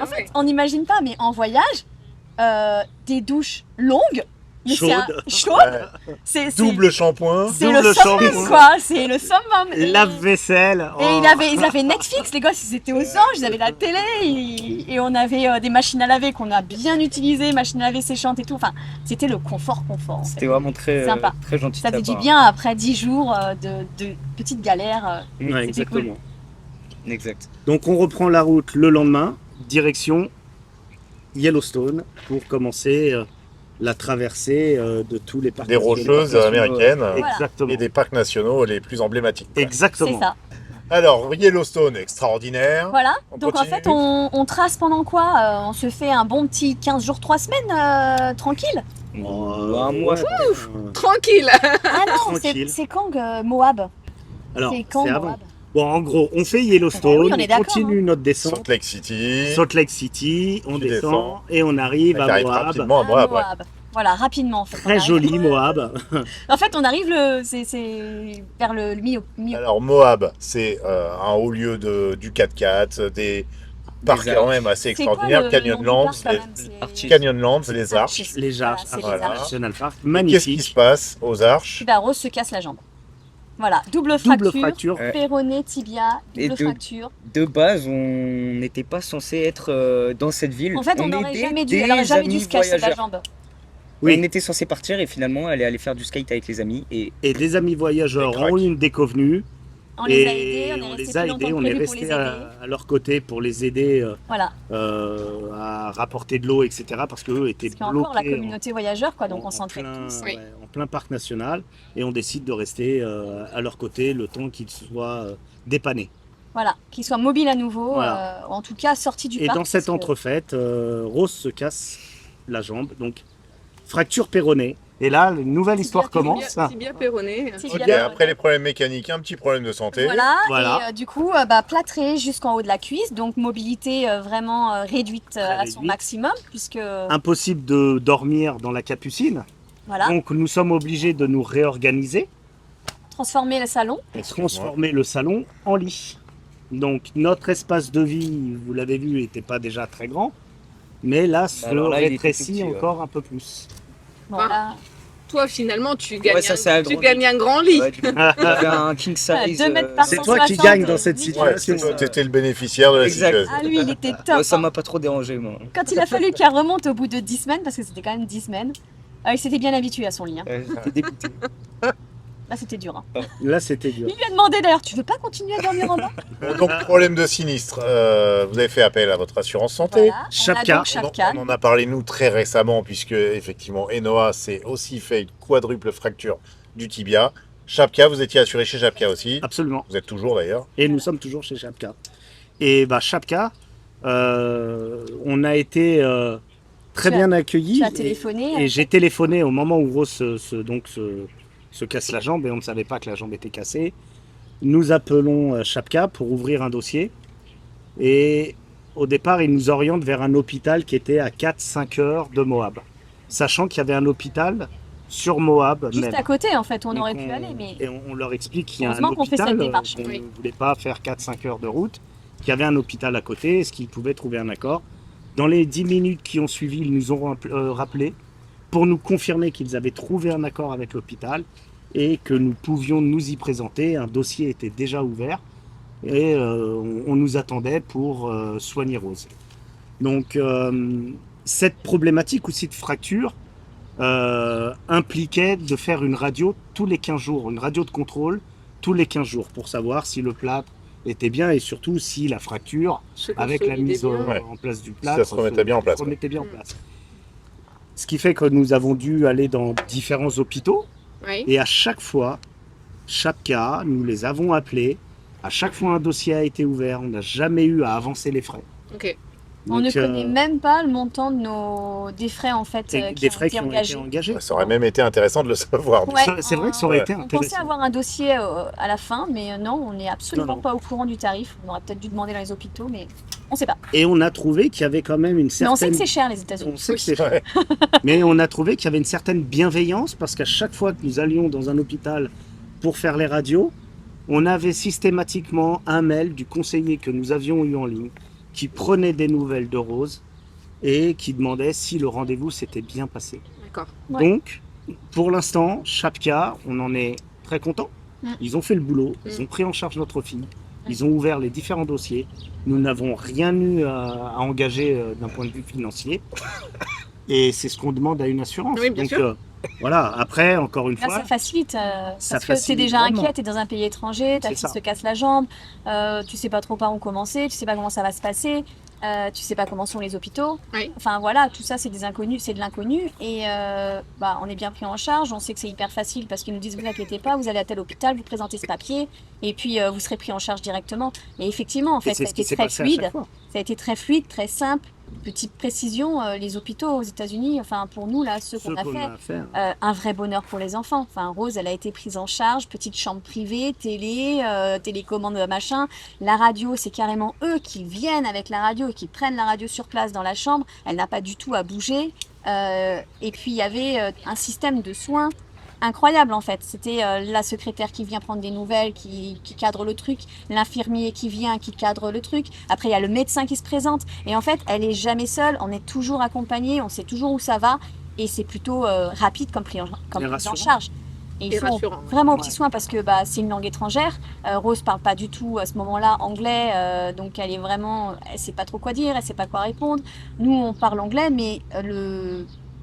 En fait, on n'imagine pas, mais en voyage, des douches longues, mais Chaudes. chaudes, Ouais. c'est Double shampoing. c'est double le summum, shampoing. quoi. C'est le summum. Et lave-vaisselle. Oh. ils avaient Netflix, les gosses, ils étaient aux anges, ils avaient la télé, et on avait des machines à laver qu'on a bien utilisées, machines à laver séchantes et tout. Enfin, c'était le confort. En fait. C'était vraiment très, Sympa. très gentil. Ça de fait sa du part. bien après 10 jours de petites galères. Ouais, C'était exactement. Exact. Donc on reprend la route le lendemain, direction Yellowstone, pour commencer la traversée de tous les parcs Des nationaux. rocheuses américaines Exactement. et des parcs nationaux les plus emblématiques. quoi. C'est Exactement. ça. Alors, Yellowstone, extraordinaire. Voilà. On Donc en continue. fait, on trace pendant quoi On se fait un bon petit 15 jours, 3 semaines tranquille. Un mois, je pense. Tranquille. Ah non, Tranquille. c'est quand Moab Alors, C'est quand c'est avant. Moab Bon, en gros, on fait Yellowstone, Ah oui, on est d'accord, continue notre descente, Salt Lake City. Salt Lake City, on Tu descend descends. et on arrive On à arrive Moab. rapidement à Ah, Moab, ouais. Moab. Voilà, rapidement en fait. On Très arrive. joli Moab. En fait, on arrive c'est vers le mi. Alors, Moab, c'est un haut lieu du 4x4, des parcs arbres. quand même assez C'est quoi extraordinaires. le nom du Canyonlands, parc, quand même C'est- Archie. Canyonlands, les arches. Les Arches, Voilà, c'est voilà. les arches. National Park, Qu'est-ce qui se magnifique. passe aux arches? Puis bah, Rose se casse la jambe. Voilà, double Double fracture, fracture. Ouais. péroné, tibia, Et double deux- fracture. De base, on n'était pas censé être dans cette ville. En fait, on n'aurait aidait jamais dû, des elle aurait jamais dû amis se casser la voyageurs. jambe. Oui. On était censé partir et finalement, elle est allée faire du skate avec les amis. Et Et des amis voyageurs Des cracks. ont eu une déconvenue. On les a et aidés, on est on resté les a plus longtemps aidés, que on est prévu pour les resté aider. à leur côté pour les aider Voilà, à rapporter de l'eau, etc. Parce qu'eux étaient parce qu'il y a encore la bloqués communauté voyageur, quoi, donc en on s'entraide plein, tous. Oui. en plein parc national. Et on décide de rester à leur côté le temps qu'ils soient dépannés. Voilà, qu'ils soient mobiles à nouveau, Voilà. en tout cas sortis du Et parc. dans cette parce que- entrefaite, Rose se casse la jambe, donc fracture péronée. Et là, une nouvelle histoire commence. Tibia péroné. Si, Ok, bien sûr. après les problèmes mécaniques, un petit problème de santé. Voilà, Voilà. et du coup, plâtré jusqu'en haut de la cuisse, donc mobilité vraiment réduite à son réduite. maximum, puisque Impossible de dormir dans la capucine. voilà, Donc nous sommes obligés de nous réorganiser transformer le salon. et transformer le salon en lit. Donc notre espace de vie, vous l'avez vu, n'était pas déjà très grand. Mais là, se Alors là, il était rétrécit tout petit, ouais. encore un peu plus. Bon, Ah. là, Toi, finalement, tu gagnes, Ouais, ça, c'est tu agrandi. gagnes un grand lit. ouais, du coup, on avait un king size. 2 mètres par C'est 160, toi qui gagne dans cette 8. situation. Ouais, c'est toi, t'étais le bénéficiaire de la Exact. situation. Ah lui, il était top. Ouais, ça hein. m'a pas trop dérangé, moi. Quand il a fallu qu'elle remonte au bout de 10 semaines, parce que c'était quand même 10 semaines, Ah, il s'était bien habitué à son lit. Hein. J'étais dégoûté. Là, c'était dur. Hein. Là, c'était dur. Il lui a demandé d'ailleurs, tu veux pas continuer à dormir en bas? Bon, donc, problème de sinistre. Vous avez fait appel à votre assurance santé. Voilà. On a Chapka. donc Chapka. On en a parlé, nous, très récemment, puisque, effectivement, Enoa s'est aussi fait une quadruple fracture du tibia. Chapka, vous étiez assuré chez Chapka aussi. Absolument. Vous êtes toujours, d'ailleurs. Et nous sommes toujours chez Chapka. Et Chapka, on a été très Tu as- bien accueillis. Tu as téléphoné. Et j'ai téléphoné au moment où Rose se casse la jambe et on ne savait pas que la jambe était cassée. Nous appelons Chapka pour ouvrir un dossier. Et au départ, ils nous orientent vers un hôpital qui était à 4-5 heures de Moab. Sachant qu'il y avait un hôpital sur Moab Juste même. à côté, en fait, on Donc, aurait pu aller, mais Et on leur explique qu'il y a un Heureusement qu'on fait hôpital, cette démarche. qu'on Oui. ne voulait pas faire 4-5 heures de route, qu'il y avait un hôpital à côté, est-ce qu'ils pouvaient trouver un accord. Dans les 10 minutes qui ont suivi, ils nous ont rappelé pour nous confirmer qu'ils avaient trouvé un accord avec l'hôpital et que nous pouvions nous y présenter. Un dossier était déjà ouvert et on nous attendait pour soigner Rose. Donc cette problématique aussi de fracture impliquait de faire une radio tous les 15 jours, une radio de contrôle tous les 15 jours pour savoir si le plâtre était bien et surtout si la fracture, avec la mise en place du plâtre, Ça se remettait bien en place, se remettait bien en place. Ce qui fait que nous avons dû aller dans différents hôpitaux Oui. et à chaque fois, chaque cas, nous les avons appelés. À chaque fois, un dossier a été ouvert. On n'a jamais eu à avancer les frais. Ok. on ne Donc, connaît même pas le montant des frais, en fait, c'est qui des ont frais été qui ont été engagés. engagés. Ça aurait même été intéressant de le savoir. Ouais, C'est vrai que ça aurait été on pensait intéressant. avoir un dossier à la fin, mais non, on n'est absolument Non. pas au courant du tarif. On aurait peut-être dû demander dans les hôpitaux, mais on ne sait pas. Et on a trouvé qu'il y avait quand même une Mais on sait certaine... que c'est cher, les États-Unis. On sait que c'est Ouais. cher. Mais on a trouvé qu'il y avait une certaine bienveillance parce qu'à chaque fois que nous allions dans un hôpital pour faire les radios, on avait systématiquement un mail du conseiller que nous avions eu en ligne qui prenait des nouvelles de Rose et qui demandait si le rendez-vous s'était bien passé. D'accord. Ouais. Donc, pour l'instant, Chapka, on en est très content. Mm. Ils ont fait le boulot, ils ont pris en charge notre fille, ils ont ouvert les différents dossiers. Nous n'avons rien eu à engager d'un point de vue financier. Et c'est ce qu'on demande à une assurance. Oui, bien Donc, sûr. voilà, après, encore une Là, fois, ça facilite. ça Parce que t'es facilite déjà vraiment. inquiet, t'es dans un pays étranger, ta C'est fille ça. se casse la jambe, tu sais pas trop par où commencer, tu sais pas comment ça va se passer, tu sais pas comment sont les hôpitaux. Oui. Enfin voilà, tout ça c'est des inconnus, c'est de l'inconnu et on est bien pris en charge. On sait que c'est hyper facile parce qu'ils nous disent vous inquiétez pas, vous allez à tel hôpital, vous présentez ce papier et puis vous serez pris en charge directement. Et effectivement, en et fait, c'est ça a ce qui été s'est très passé à fluide. chaque fois. Ça a été très fluide, très simple. Petite précision, les hôpitaux aux États-Unis, enfin pour nous là, ceux qu'on a fait. Un vrai bonheur pour les enfants. Enfin, Rose, elle a été prise en charge, petite chambre privée, télé, télécommande, machin. La radio, c'est carrément eux qui viennent avec la radio et qui prennent la radio sur place dans la chambre. Elle n'a pas du tout à bouger. Et puis, il y avait un système de soins incroyable en fait. C'était la secrétaire qui vient prendre des nouvelles, qui cadre le truc, l'infirmier qui vient, qui cadre le truc. Après, il y a le médecin qui se présente. Et en fait, elle est jamais seule, on est toujours accompagné, on sait toujours où ça va. Et c'est plutôt rapide comme prise en rassurant. charge. Et ils Et font rassurant, ouais. vraiment aux petits Ouais. soins parce que c'est une langue étrangère. Rose parle pas du tout à ce moment-là anglais, donc elle est vraiment, elle sait pas trop quoi dire, elle sait pas quoi répondre. Nous, on parle anglais, mais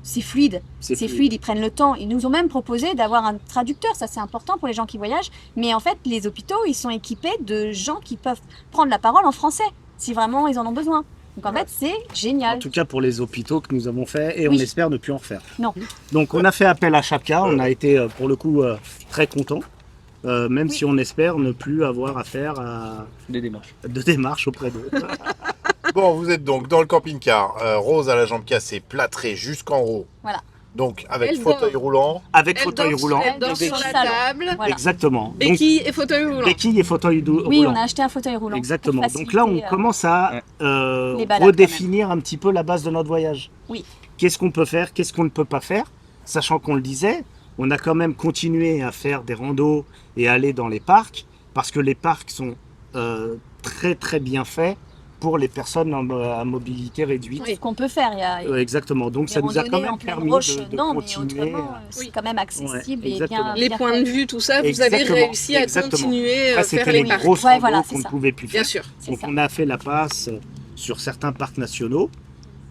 c'est fluide. C'est fluide, ils prennent le temps. Ils nous ont même proposé d'avoir un traducteur, ça c'est important pour les gens qui voyagent. Mais en fait, les hôpitaux, ils sont équipés de gens qui peuvent prendre la parole en français, si vraiment ils en ont besoin. Donc en fait, c'est En génial. tout cas pour les hôpitaux que nous avons fait et Oui. on espère ne plus en refaire. Non. Donc on a fait appel à Chapka, on a été pour le coup très contents, même Oui. si on espère ne plus avoir affaire à Des démarches. de démarches auprès d'eux. Bon, vous êtes donc dans le camping-car. Rose a la jambe cassée, plâtrée jusqu'en haut. Voilà. Donc avec Elle fauteuil dort. roulant. Avec Elle fauteuil dort, roulant. elle dort sur la Salon. table. Voilà. Exactement. Donc Béquille et fauteuil roulant. béquille et fauteuil Oui, roulant. on a acheté un fauteuil roulant. Exactement. pour Donc là, on faciliter, commence à Ouais. Les balades, redéfinir un petit peu la base de notre voyage. Oui. Qu'est-ce qu'on peut faire, qu'est-ce qu'on ne peut pas faire, sachant qu'on le disait, on a quand même continué à faire des randos et à aller dans les parcs, parce que les parcs sont très très bien faits pour les personnes à mobilité réduite. ce qu'on peut faire. Il y a Exactement. Donc des ça nous a quand randonnées en même pleine permis roche, de non, mais continuer. autrement, c'est Oui. quand même accessible Ouais, et exactement. bien. Les bien points fait. de vue, tout ça, vous avez Exactement, réussi à exactement. continuer Après, faire c'était les les parcs. grosses Ouais, randos voilà, qu'on c'est ne ça. pouvait plus Bien faire. sûr. C'est Donc ça. on a fait la passe sur certains parcs nationaux.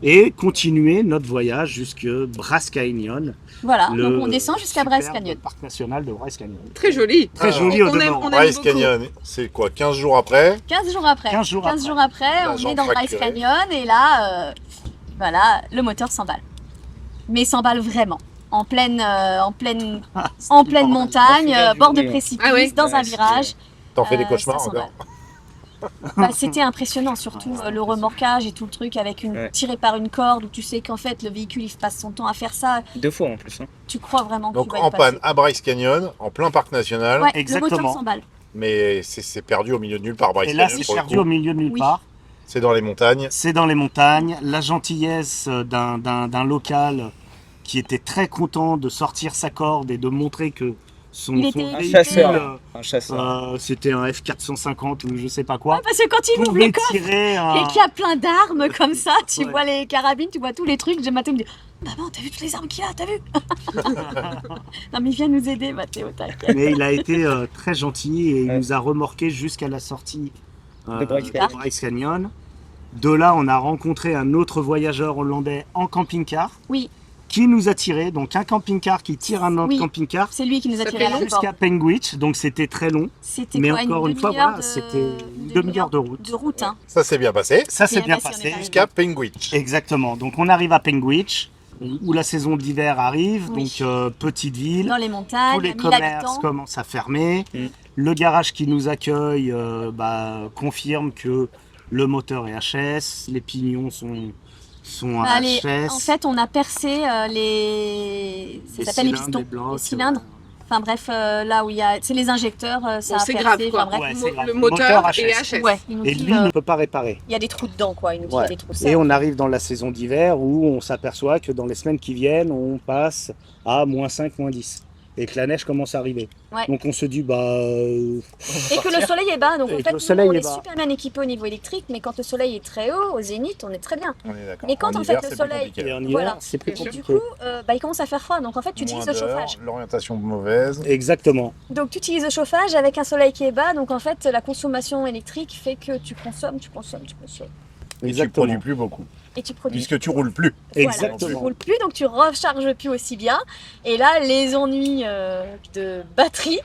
et continuer notre voyage jusque Bryce Canyon. Voilà, le donc on descend jusqu'à Bryce superbe Canyon. parc national de Bryce Canyon. Très joli. Très Alors, joli au on aime- demeurant. on aime Bryce beaucoup. Canyon, c'est quoi, 15 jours après? 15 jours après. 15 jours après. jours après, La on jambe est dans Bryce fracturée. Canyon et là, voilà, le moteur s'emballe. Mais s'emballe vraiment. En pleine montagne, bord de Oui. précipice, Ah ouais. dans un Ouais, virage. T'en fais des Ça cauchemars s'emballe. encore? Bah, c'était impressionnant, surtout le remorquage et tout le truc avec Ouais. tiré par une corde où tu sais qu'en fait le véhicule il passe son temps à faire ça. 2 fois en plus. Hein. Tu crois vraiment que Donc tu vas en y passer. panne à Bryce Canyon, en plein parc national, Ouais, Exactement. le moteur s'emballe. mais c'est perdu au milieu de nulle part, Bryce Et là, Canyon. c'est pour le perdu coup. au milieu de nulle Oui. part. C'est dans les montagnes. C'est dans les montagnes. La gentillesse d'un local qui était très content de sortir sa corde et de montrer que son Il était véhicule, chasseur. Un chasseur. c'était un F450 ou je sais pas quoi, Ouais, parce que quand il ouvre pouvait le coffre tirer un... et qu'il y a plein d'armes comme ça, tu Ouais. vois les carabines, tu vois tous les trucs. J'ai Mathéo me dit Maman, t'as vu toutes les armes qu'il a, t'as vu Non, mais il vient nous aider, Mathéo, t'inquiète. Mais il a été très gentil et il Ouais. nous a remorqué jusqu'à la sortie De Bryce Canyon. Bryce Canyon. De là, on a rencontré un autre voyageur hollandais en camping-car. Oui. Qui nous a tiré, donc un camping-car qui tire un autre Oui. camping-car C'est lui qui nous a Ça tiré fait à long l'aéroport. jusqu'à Penguich, donc c'était très long. C'était Mais quoi, encore une fois, demi-heure voilà, de- c'était une demi-heure de route. De route, hein. Ça s'est bien passé. Ça s'est C'est bien bien passé, on est passé. arrivé. Jusqu'à Penguich. Exactement. Donc on arrive à Penguich, où la saison d'hiver arrive, Oui. donc petite ville. Dans les montagnes, Tous les 1000 commerces habitants. commencent à fermer. Mm. Le garage qui nous accueille confirme que le moteur est HS, les pignons sont Bah, les- HS. En fait, on a percé les. Ça les s'appelle les cylindres, pistons. les blocs, Les cylindres. Enfin bref, là où il y a. C'est les injecteurs, ça Bon, a c'est percé. grave, enfin, quoi. bref. Ouais, c'est grave. Le Le moteur moteur et HS. HS. Ouais, il nous Et dit, lui ne peut pas réparer. il y a des trous dedans, quoi. Il nous dit qu'il y Ouais. a des trous. Et on arrive dans la saison d'hiver où on s'aperçoit que dans les semaines qui viennent, on passe à -5, -10. Et que la neige commence à arriver. Ouais. Donc on se dit, Et que le soleil est bas. Donc Et en que fait, le nous, soleil on est est bas. super bien équipés au niveau électrique, mais quand le soleil est très haut, au zénith, on est très bien. On est d'accord. Mais quand En on fait hiver, le c'est plus soleil- compliqué. et en hiver, Voilà. c'est plus Et Et compliqué. du coup, il commence à faire froid. Donc en fait, tu utilises Moins le d'heures, chauffage. l'orientation mauvaise. Exactement. Donc tu utilises le chauffage avec un soleil qui est bas. Donc en fait, la consommation électrique fait que tu consommes. Et tu produis plus beaucoup. Et tu produis. Puisque tu roules plus. Voilà, Exactement. tu roules plus, donc tu recharges plus aussi bien. Et là, les ennuis de batterie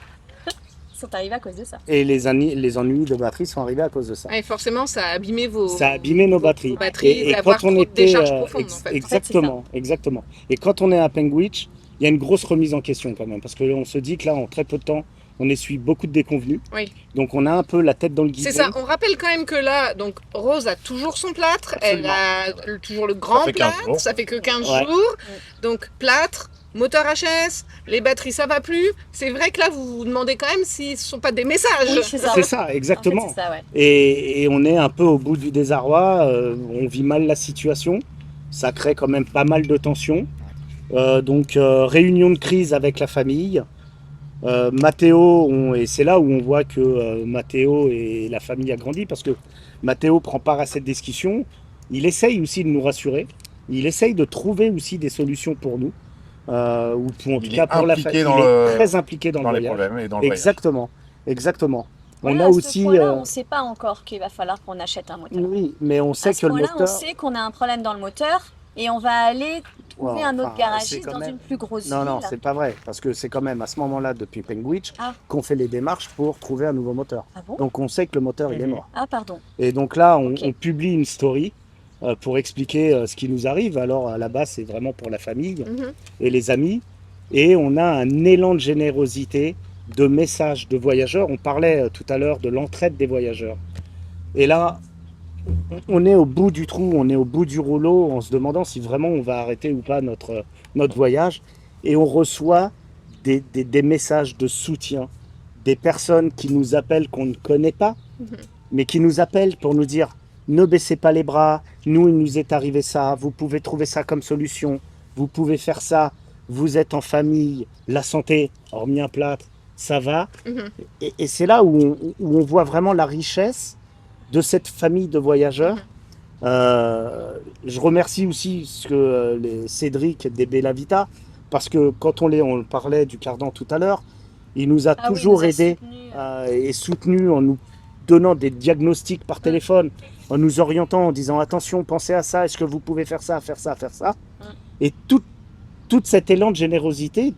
sont arrivés à cause de ça. Et les ennuis de batterie sont arrivés à cause de ça. Ah, et forcément, ça a abîmé vos. Ça a abîmé nos batteries. Vos batteries, d'avoir trop de décharge profonde, en fait. Exactement, exactement. Et quand on est à Penguich, il y a une grosse remise en question quand même, parce qu'on se dit que là, en très peu de temps, on essuie beaucoup de déconvenus. Oui. Donc on a un peu la tête dans le guidon. C'est ça, on rappelle quand même que là, donc Rose a toujours son plâtre, elle a toujours le grand Ça fait 15 plâtre, jours. ça fait que 15 Ouais. jours. Donc plâtre, moteur HS, les batteries ça va plus. C'est vrai que là vous vous demandez quand même si ce ne sont pas des messages. Oui, c'est ça. C'est ça, En fait, exactement. c'est ça, ouais. Et on est un peu au bout du désarroi, on vit mal la situation, ça crée quand même pas mal de tensions. Donc réunion de crise avec la famille. Mathéo, et c'est là où on voit que Mathéo et la famille a grandi, parce que Mathéo prend part à cette discussion, il essaye aussi de nous rassurer, il essaye de trouver aussi des solutions pour nous, ou pour, en tout Il cas est pour la impliqué famille, dans il est le- très impliqué dans Dans le les voyage. problèmes et dans le voyage. Exactement, exactement. Voilà, On a à ce aussi... point-là, on ne sait pas encore qu'il va falloir qu'on achète un moteur. Oui, mais on sait À ce que le point-là, moteur... on sait qu'on a un problème dans le moteur et on va aller trouver Ouais, un autre enfin, garagiste c'est quand dans même- une plus grosse Non, non, ville. c'est pas vrai, parce que c'est quand même à ce moment-là, depuis Penguich, Ah. qu'on fait les démarches pour trouver un nouveau moteur. Ah bon Donc on sait que le moteur, il est mort. Ah pardon. Et donc là, on, Ok. on publie une story pour expliquer ce qui nous arrive. Alors à la base, c'est vraiment pour la famille Mhm. et les amis. Et on a un élan de générosité, de messages de voyageurs. On parlait tout à l'heure de l'entraide des voyageurs. Et là, on est au bout du trou, on est au bout du rouleau, en se demandant si vraiment on va arrêter ou pas notre voyage. Et on reçoit des messages de soutien, des personnes qui nous appellent qu'on ne connaît pas, mais qui nous appellent pour nous dire ne baissez pas les bras, nous il nous est arrivé ça, vous pouvez trouver ça comme solution, vous pouvez faire ça, vous êtes en famille, la santé, hormis un plâtre, ça va. Mhm. Et c'est là où on voit vraiment la richesse de cette famille de voyageurs. Je remercie aussi Cédric des Bella Vita, parce que quand on parlait du Cardan tout à l'heure, il nous a Ah oui, toujours il nous a aidés soutenus. et soutenus en nous donnant des diagnostics par téléphone, en nous orientant, en disant attention, pensez à ça, est-ce que vous pouvez faire ça, faire ça, faire ça. Et tout cet élan de générosité,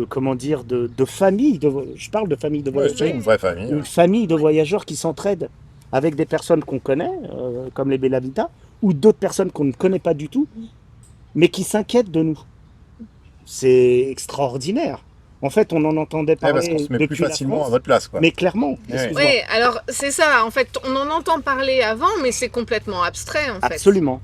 comment dire, de famille, je parle de famille de Ouais, voyageurs, c'est une vraie famille. une famille de voyageurs qui s'entraident avec des personnes qu'on connaît, comme les Bellavita, ou d'autres personnes qu'on ne connaît pas du tout, mais qui s'inquiètent de nous. C'est extraordinaire. En fait, on en entendait Ouais, parler parce qu'on se met plus depuis la facilement à France, votre place, quoi. mais clairement. Ouais. excuse-moi. Oui, alors c'est ça, en fait, on en entend parler avant, mais c'est complètement abstrait, en fait. Absolument.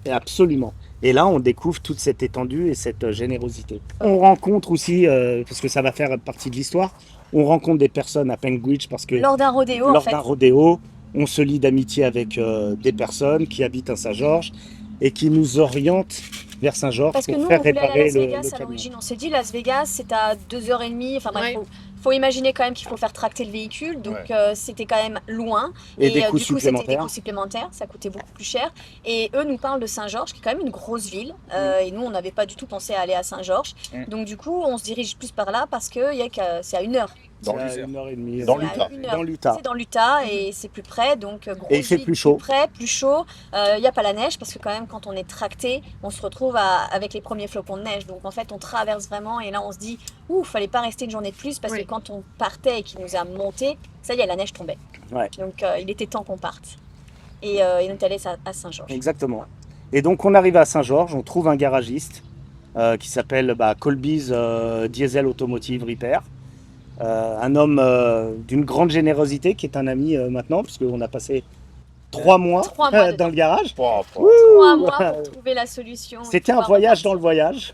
Et absolument. Et là, on découvre toute cette étendue et cette générosité. On rencontre aussi, parce que ça va faire partie de l'histoire, on rencontre des personnes à Penguich parce que Lors d'un rodéo, en lors fait. d'un rodéo, on se lie d'amitié avec des personnes qui habitent à Saint-Georges et qui nous orientent vers Saint-Georges Parce que pour nous, faire on voulait aller à réparer Las le Vegas à camion. l'origine. On s'est dit, Las Vegas, c'est à 2h30. Enfin bref, Ouais. faut imaginer quand même qu'il faut faire tracter le véhicule. Donc c'était quand même loin. Et des coûts du coup, c'était des supplémentaires. coûts supplémentaires. Ça coûtait beaucoup plus cher. Et eux nous parlent de Saint-Georges, qui est quand même une grosse ville. Et nous, on n'avait pas du tout pensé à aller à Saint-Georges. Donc du coup, on se dirige plus par là parce que c'est à 1 heure. Dans C'est à l'Utah. 1h30. Dans C'est à l'Utah. 1 heure. Dans l'Utah. C'est dans l'Utah et c'est plus près, donc grosse Et il fait ville, plus chaud. près, plus chaud. Il n'y a pas la neige parce que quand même quand on est tracté, on se retrouve avec les premiers flocons de neige. Donc en fait on traverse vraiment et là on se dit ouh, fallait pas rester une journée de plus parce Oui. que quand on partait et qu'il nous a monté, ça y est, la neige tombait. Ouais. Donc il était temps qu'on parte. Et on est allé à Saint-Georges. Exactement. Et donc on arrive à Saint-Georges, on trouve un garagiste qui s'appelle Colby's Diesel Automotive Repair. Un homme d'une grande générosité qui est un ami maintenant, puisqu'on a passé 3 mois, 3 mois dans le garage. Oh, 3 mois pour trouver la solution. C'était un pouvoir voyage dans repartir. le voyage.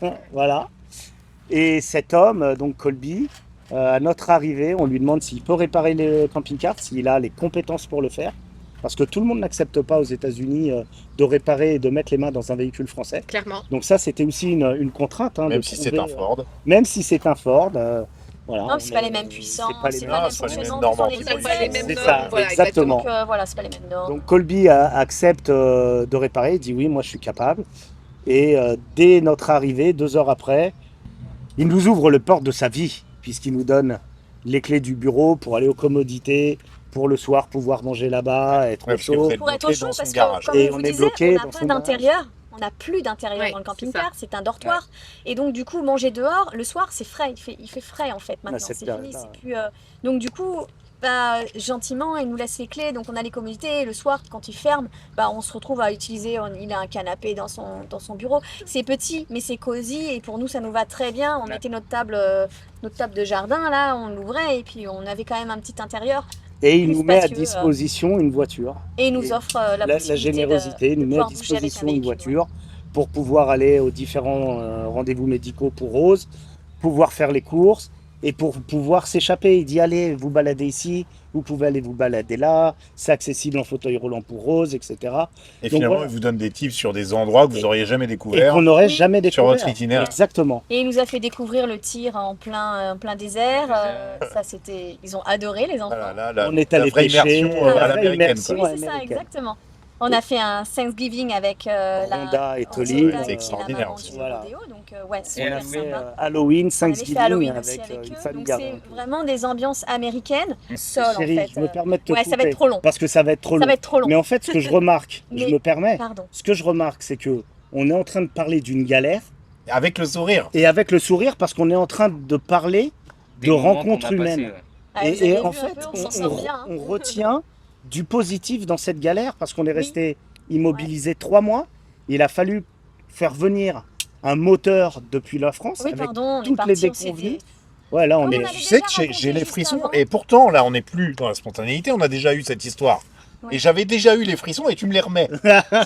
Ouais. Voilà. Et cet homme, donc Colby, à notre arrivée, on lui demande s'il peut réparer les camping-cars, s'il a les compétences pour le faire. Parce que tout le monde n'accepte pas aux États-Unis de réparer et de mettre les mains dans un véhicule français. Clairement. Donc ça, c'était aussi une contrainte. Même de si trouver, c'est un Ford. Même si c'est un Ford. Voilà, Non, c'est pas les mêmes puissances, c'est pas les c'est mêmes- pas les c'est pas les mêmes fonctionnements, normes ce sont en les plus. C'est pas les mêmes C'est normes, ça, voilà, exactement. Donc voilà, c'est pas les mêmes normes. Donc Colby accepte de réparer, il dit oui, moi je suis capable. Et dès notre arrivée, 2 heures après, il nous ouvre le porte de sa vie, puisqu'il nous donne les clés du bureau pour aller aux commodités, pour le soir pouvoir manger là-bas, être Ouais, au parce que chaud. vous êtes Pour être au bloqué chaud, dans son parce que garage. comme Et on on vous est disait, bloqué on dans n'a son pas d'intérieur. On n'a plus d'intérieur Ouais, dans le c'est camping-car, c'est un dortoir. Et donc du coup, manger dehors, le soir, c'est frais. Il fait frais en fait maintenant. cette C'est fini, période-là, c'est plus. Donc du coup, gentiment, il nous laisse les clés. Donc on a les commodités. Et le soir, quand il ferme, on se retrouve à utiliser. Il a un canapé dans son bureau. C'est petit, mais c'est cosy. Et pour nous, ça nous va très bien. On mettait notre table de jardin là, on l'ouvrait et puis on avait quand même un petit intérieur. Et il plus nous met à spacieux, disposition une voiture. Et il nous offre la La possibilité générosité de nous met à pouvoir bouger avec un disposition une véhicule, voiture pour pouvoir aller aux différents rendez-vous médicaux pour Rose, pouvoir faire les courses et pour pouvoir s'échapper. Il dit allez, vous baladez ici, vous pouvez aller vous balader là, c'est accessible en fauteuil roulant pour Rose, etc. Et Donc, finalement, voilà. il vous donne des tips sur des endroits que vous n'auriez jamais Et découverts. qu'on n'aurait Oui. jamais Sur découvert. votre itinéraire. Exactement. Et il nous a fait découvrir le tir en plein désert. Ça, ils ont adoré les enfants. Voilà, là, On est la allé vraie pêcher, immersion la à vraie l'américaine. immersion. quoi. Oui, c'est ça, américaine. exactement. On a fait un Thanksgiving avec Rhonda et Tolly, Rhonda, c'est qui est la extraordinaire maman aussi. du Voilà. rodéo, donc On a super fait, sympa. Halloween, On avait fait Thanksgiving Halloween avec aussi avec une eux. famille Donc garante. c'est vraiment des ambiances américaines, seules en Chérie, fait. je me permets de te Ouais, ça va couper, être trop long. parce que ça va être trop Ça long. va être trop long. Mais en fait, ce que je remarque, je Mais- me permets, Pardon. ce que je remarque, c'est que on est en train de parler d'une galère Avec le sourire. et avec le sourire parce qu'on est en train de parler Des de moments rencontres qu'on a passés, humaines. Ah, vous Et avez en vu un fait, peu, on s'en sort bien. hein. on retient du positif dans cette galère parce qu'on est resté immobilisé 3 mois. Il a fallu faire venir un moteur depuis la France Oui, avec pardon, on est toutes parti, les on s'était- déconvenues. Ouais, là, on Comme est. on avait Tu sais déjà que j'ai raconté les juste frissons. avant. Et pourtant, là, on n'est plus dans la spontanéité. On a déjà eu cette histoire. Ouais. Et j'avais déjà eu les frissons et tu me les remets.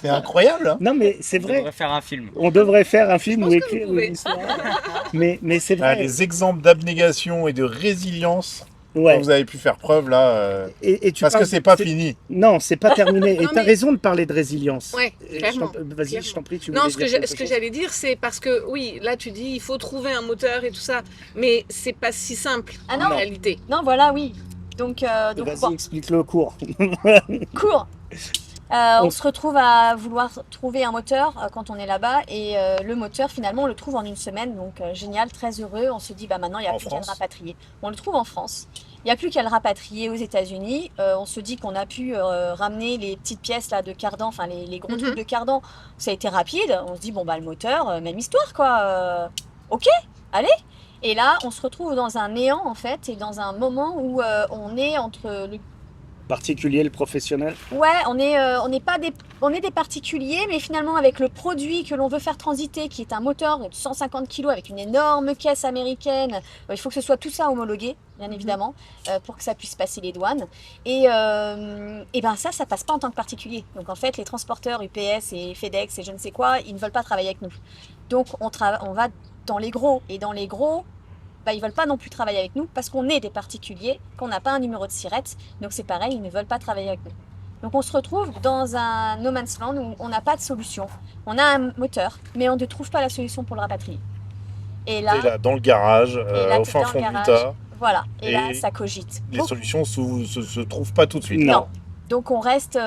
C'est incroyable. Hein. Non, mais c'est On vrai. devrait faire un film. On devrait faire un film Je ou pense que écrire vous pouvez. une histoire. Mais c'est Ah, vrai. les exemples d'abnégation et de résilience Ouais. dont vous avez pu faire preuve là. Et tu Parce que parles- c'est pas fini. Non, c'est pas terminé. Et Non, tu as mais- raison de parler de résilience. Ouais, Et clairement. Vas-y, Clairement. je t'en prie, tu Non, voulais ce que dire quelque chose. j'allais dire, c'est parce que, oui, là tu dis, il faut trouver un moteur et tout ça, mais c'est pas si simple Ah en non. réalité. Non, voilà, oui. Donc Vas-y, bon, explique le cours. cours. On se retrouve à vouloir trouver un moteur quand on est là-bas et le moteur finalement on le trouve en une semaine, donc génial, très heureux. On se dit bah maintenant il n'y a En plus qu'à le France. rapatrier. On le trouve en France. Il n'y a plus qu'à le rapatrier aux États-Unis. On se dit qu'on a pu ramener les petites pièces là de cardan, enfin les gros trucs de cardan. Ça a été rapide. On se dit bon bah le moteur, même histoire quoi. Ok, allez. Et là on se retrouve dans un néant en fait et dans un moment où on est entre le Particulier, le professionnel. ouais, on n'est pas on est des particuliers, mais finalement avec le produit que l'on veut faire transiter, qui est un moteur de 150 kg avec une énorme caisse américaine, il faut que ce soit tout ça homologué, bien évidemment, pour que ça puisse passer les douanes. Et ben ça passe pas en tant que particulier. Donc en fait, les transporteurs UPS et FedEx et je ne sais quoi, ils ne veulent pas travailler avec nous. Donc on va dans les gros, et dans les gros, bah, ils veulent pas non plus travailler avec nous parce qu'on est des particuliers, qu'on n'a pas un numéro de SIRET, donc c'est pareil, ils ne veulent pas travailler avec nous. Donc on se retrouve dans un no man's land où on n'a pas de solution. On a un moteur, mais on ne trouve pas la solution pour le rapatrier. Et T'es là, dans le garage, là, au t'es fin dans le fond du garage. tas. Voilà, et là Et ça cogite. Les Beaucoup. solutions se trouvent pas tout de suite. Non. Donc on reste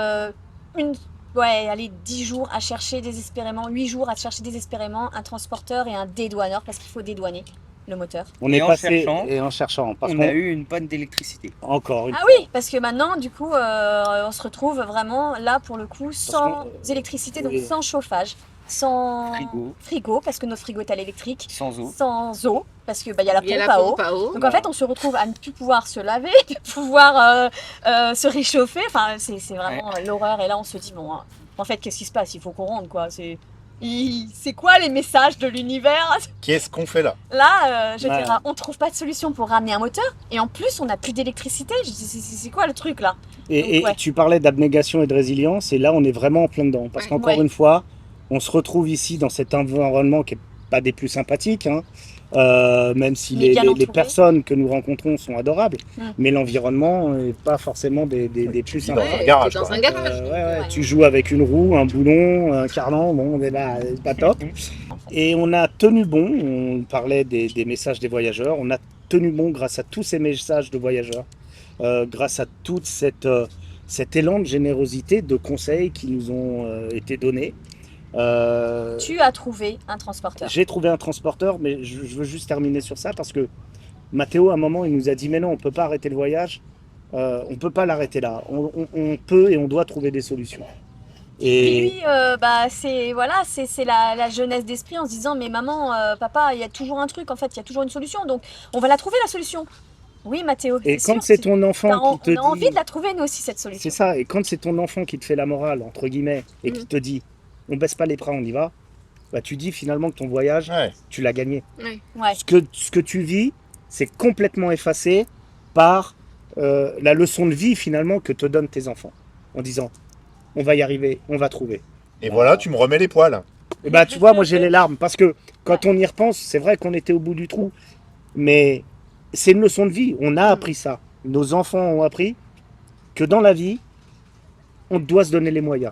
allez, 10 jours à chercher désespérément, 8 jours à chercher désespérément un transporteur et un dédouaneur parce qu'il faut dédouaner le moteur. On Et est en passé cherchant, et en cherchant. Parce On qu'on a eu une panne d'électricité. encore une Ah fois. oui, parce que maintenant, du coup, on se retrouve vraiment là pour le coup sans qu'on- électricité, donc oui. sans chauffage, sans Frigo. parce que notre frigo est à l'électrique, Sans eau. sans eau, parce que bah, y a la Il y a pompe la à eau. pompe à eau. Donc en fait, on se retrouve à ne plus pouvoir se laver, de pouvoir se réchauffer. Enfin, c'est vraiment l'horreur. Et là, on se dit bon, en fait, qu'est-ce qui se passe? Il faut qu'on rentre, quoi. C'est quoi les messages de l'univers? Qu'est-ce qu'on fait là? Là, je Ouais. dirais, on trouve pas de solution pour ramener un moteur. Et en plus, on n'a plus d'électricité. Je dis, c'est quoi le truc là? Et Donc, ouais. tu parlais d'abnégation et de résilience, et là on est vraiment en plein dedans. Parce Ouais. qu'encore Ouais. une fois, on se retrouve ici dans cet environnement qui n'est pas des plus sympathiques, hein. Même si Il est bien les entouré. personnes que nous rencontrons sont adorables, Mm. mais l'environnement n'est pas forcément des plus Dans sympas. un garage, t'es dans quoi. un garage. Ouais. Tu joues avec une roue, un boulon, un cardan, bon, c'est pas top. Et on a tenu bon, on parlait des messages des voyageurs, on a tenu bon grâce à tous ces messages de voyageurs, grâce à toute cet élan de générosité, de conseils qui nous ont été donnés. Tu as trouvé un transporteur. J'ai trouvé un transporteur, mais je veux juste terminer sur ça parce que Mathéo, à un moment, il nous a dit mais non, on ne peut pas arrêter le voyage, on ne peut pas l'arrêter là, on peut et on doit trouver des solutions. Et lui, bah, c'est la jeunesse d'esprit en se disant mais maman, papa, il y a toujours un truc, en fait, il y a toujours une solution, donc on va la trouver la solution. Oui, Mathéo. Et c'est quand sûr, c'est ton enfant on qui te a envie dit... de la trouver nous aussi cette C'est solution. ça, et quand c'est ton enfant qui te fait la morale, entre guillemets, et qui te dit on baisse pas les bras, on y va, bah tu dis finalement que ton voyage, Ouais. tu l'as gagné. Ouais. Ouais. Ce que tu vis, c'est complètement effacé par la leçon de vie finalement que te donnent tes enfants. En disant on va y arriver, on va trouver. Et voilà, tu me remets les poils. Et bah tu vois, moi j'ai les larmes, parce que quand on y repense, c'est vrai qu'on était au bout du trou, mais c'est une leçon de vie, on a appris ça. Nos enfants ont appris que dans la vie, on doit se donner les moyens.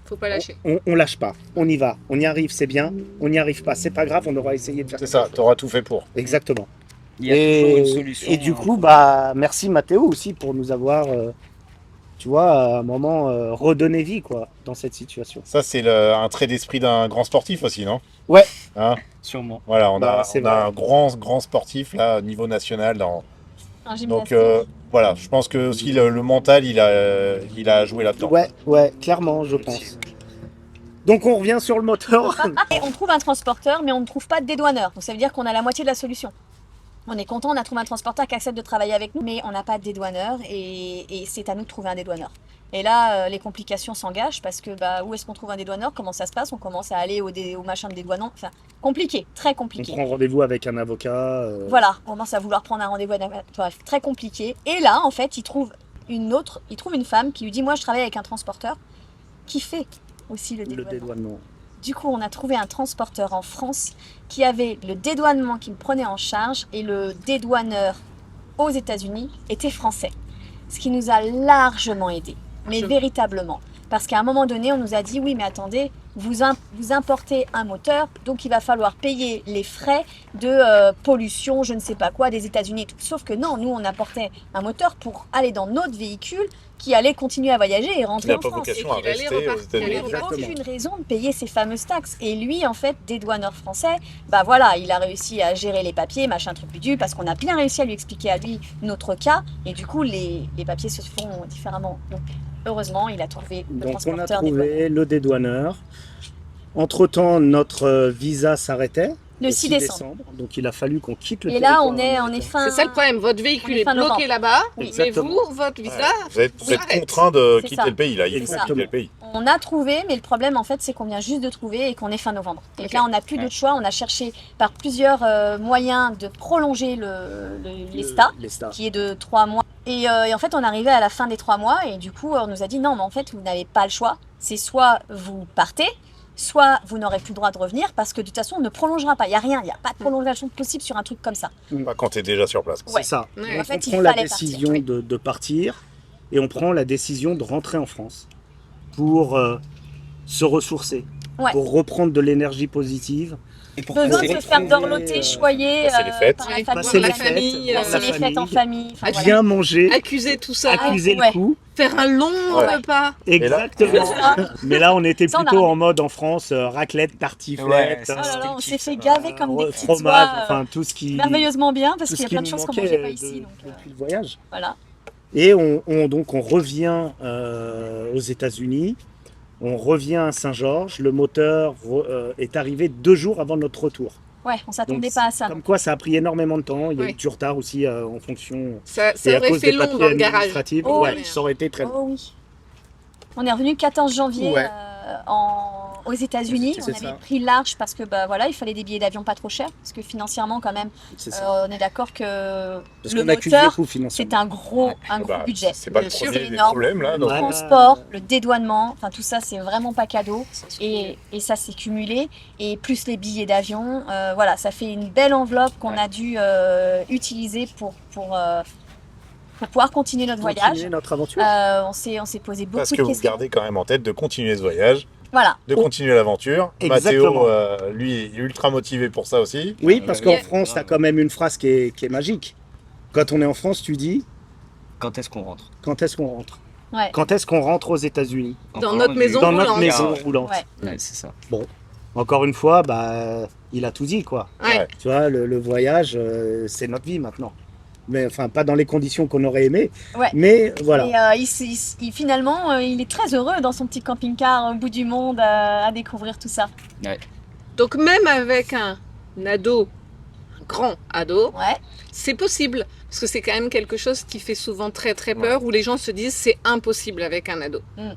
Faut pas lâcher. On lâche pas, on y va, on y arrive, c'est bien, on n'y arrive pas, c'est pas grave, on aura essayé de faire C'est ça, tu auras tout fait pour. Exactement. Il y a toujours une solution. Et du coup, bah, merci Mathéo aussi pour nous avoir, tu vois, à un moment redonné vie quoi, dans cette situation. Ça, c'est un trait d'esprit d'un grand sportif aussi, non? Ouais. Hein? Sûrement. Voilà, on Bah, a, c'est on a vrai. un grand sportif là, au niveau national. Un Donc gymnastique. voilà, je pense que aussi le mental, il a joué là-dedans. Ouais, clairement, je pense. Donc on revient sur le moteur. Et on trouve un transporteur, mais on ne trouve pas de dédouaneur. Donc ça veut dire qu'on a la moitié de la solution. On est content, on a trouvé un transporteur qui accepte de travailler avec nous, mais on n'a pas de dédouaneur et c'est à nous de trouver un dédouaneur. Et là, les complications s'engagent parce que bah, où est-ce qu'on trouve un dédouaneur? Comment ça se passe? On commence à aller au machin de dédouanant. Enfin, compliqué, très On compliqué. prend rendez-vous avec un avocat. Voilà, on commence à vouloir prendre un rendez-vous. Bref, très compliqué. Et là, en fait, il trouve une femme qui lui dit, moi, je travaille avec un transporteur qui fait aussi le Le dédouanement. dédouanement. Du coup, on a trouvé un transporteur en France qui avait le dédouanement qui me prenait en charge et le dédouaneur aux États-Unis était français. Ce qui nous a largement aidé, mais véritablement. Parce qu'à un moment donné, on nous a dit oui, mais attendez, vous importez un moteur, donc il va falloir payer les frais de pollution, je ne sais pas quoi, des États-Unis et tout. Sauf que non, nous on importait un moteur pour aller dans notre véhicule qui allait continuer à voyager et Qui rentrer n'a en pas France. vocation à Et qu'il allait rester aux repartir. Il n'y États-Unis. avait Exactement. aucune raison de payer ces fameuses taxes. Et lui, en fait, dédouaneur français, bah voilà, il a réussi à gérer les papiers, machin truc bidule, parce qu'on a bien réussi à lui expliquer à lui notre cas. Et du coup, les papiers se font différemment. Donc, heureusement, il a trouvé le Donc on a transporteur dédouaneur. trouvé le dédouaneur. Entre-temps, notre visa s'arrêtait. Le 6 décembre. Donc il a fallu qu'on quitte le Et là, territoire on est américain. fin. C'est ça le problème, votre véhicule on est est fin bloqué novembre. là-bas, Oui. mais Exactement. vous, votre visa, Vous êtes s'arrête. contraint de C'est quitter ça. le pays, là. Il faut Exactement. quitter le pays. On a trouvé, mais le problème en fait, c'est qu'on vient juste de trouver et qu'on est fin novembre. Et Ok. là, on n'a plus d'autre choix. On a cherché par plusieurs moyens de prolonger l'ESTA, l'ESTA. qui est de 3 mois. Et en fait, on arrivait à la fin des 3 mois et du coup, on nous a dit non, mais en fait, vous n'avez pas le choix. C'est soit vous partez, soit vous n'aurez plus le droit de revenir parce que de toute façon, on ne prolongera pas. Il n'y a rien, il n'y a pas de prolongation possible sur un truc comme ça. Pas quand tu es déjà sur place. Ouais. C'est ça. Ouais. Donc, En fait, on il prend la fallait décision partir, de partir et on prend la décision de rentrer en France pour se ressourcer, Ouais. pour reprendre de l'énergie positive. Et pour Besoin de passer- se faire dorloter, choyer passer les fêtes. par la Ouais, famille, passer la les fêtes, famille, passer la les fêtes en famille, famille. Enfin, voilà. bien manger, accuser tout ça, accuser ouais. le coup. faire un long Ouais. repas. Exactement. Mais là, on était Ça, on a plutôt ramené. en mode en France, raclette, Ouais, tartiflette, ça, Oh là là, c'était on le s'est kiff, fait ça. gaver comme des petites fromage, oies, enfin tout ce qui, merveilleusement bien parce tout qu'il y ce a qui plein de nous choses qu'on manquait mangeait pas ici. Donc, depuis le voyage. voilà. Et donc on revient aux États-Unis, on revient à Saint-Georges. Le moteur est arrivé 2 jours avant notre retour. Ouais, on s'attendait Donc, pas à ça. Comme quoi, ça a pris énormément de temps. Il y a Oui. eu du retard aussi en fonction. Ça Et à aurait cause fait des long papiers dans le garage. administratifs, Oh, ouais, oui. ça aurait été très long. Oh oui. On est revenu 14 janvier Ouais. aux États-Unis. C'est On avait ça. pris large parce que bah voilà, il fallait des billets d'avion pas trop chers parce que financièrement quand même, C'est ça. on est d'accord que Parce le qu'on accuse moteur beaucoup financièrement. c'est un gros Bah, budget. c'est pas le Bien sûr, premier c'est des énorme. problèmes, là. Le donc, Ouais. transport, le dédouanement, enfin tout ça c'est vraiment pas cadeau et ça s'est cumulé et plus les billets d'avion, voilà, ça fait une belle enveloppe qu'on a dû utiliser pour pouvoir continuer notre voyage. Continuer notre aventure. On s'est posé beaucoup Parce de que vous questions. gardez quand même en tête de continuer ce voyage, Voilà. de continuer l'aventure. Exactement. Mathéo, lui, est ultra motivé pour ça aussi. Oui, parce qu'en Ouais. France, tu as quand même une phrase qui est magique. Quand on est en France, tu dis Quand est-ce qu'on rentre? quand est-ce qu'on rentre Ouais. Quand est-ce qu'on rentre aux États-Unis Dans Encore notre du- maison Dans roulante. notre maison Ouais. roulante. Ouais. Ouais, c'est ça. Encore une fois, bah, il a tout dit, quoi. Ouais. Tu vois, le voyage, c'est notre vie maintenant. Mais enfin, pas dans les conditions qu'on aurait aimé. Ouais. Mais voilà. Et finalement, il est très heureux dans son petit camping-car au bout du monde à découvrir tout ça. Donc même avec un ado, un grand ado, Ouais. c'est possible. Parce que c'est quand même quelque chose qui fait souvent très très peur, où les gens se disent c'est impossible avec un ado. Mm.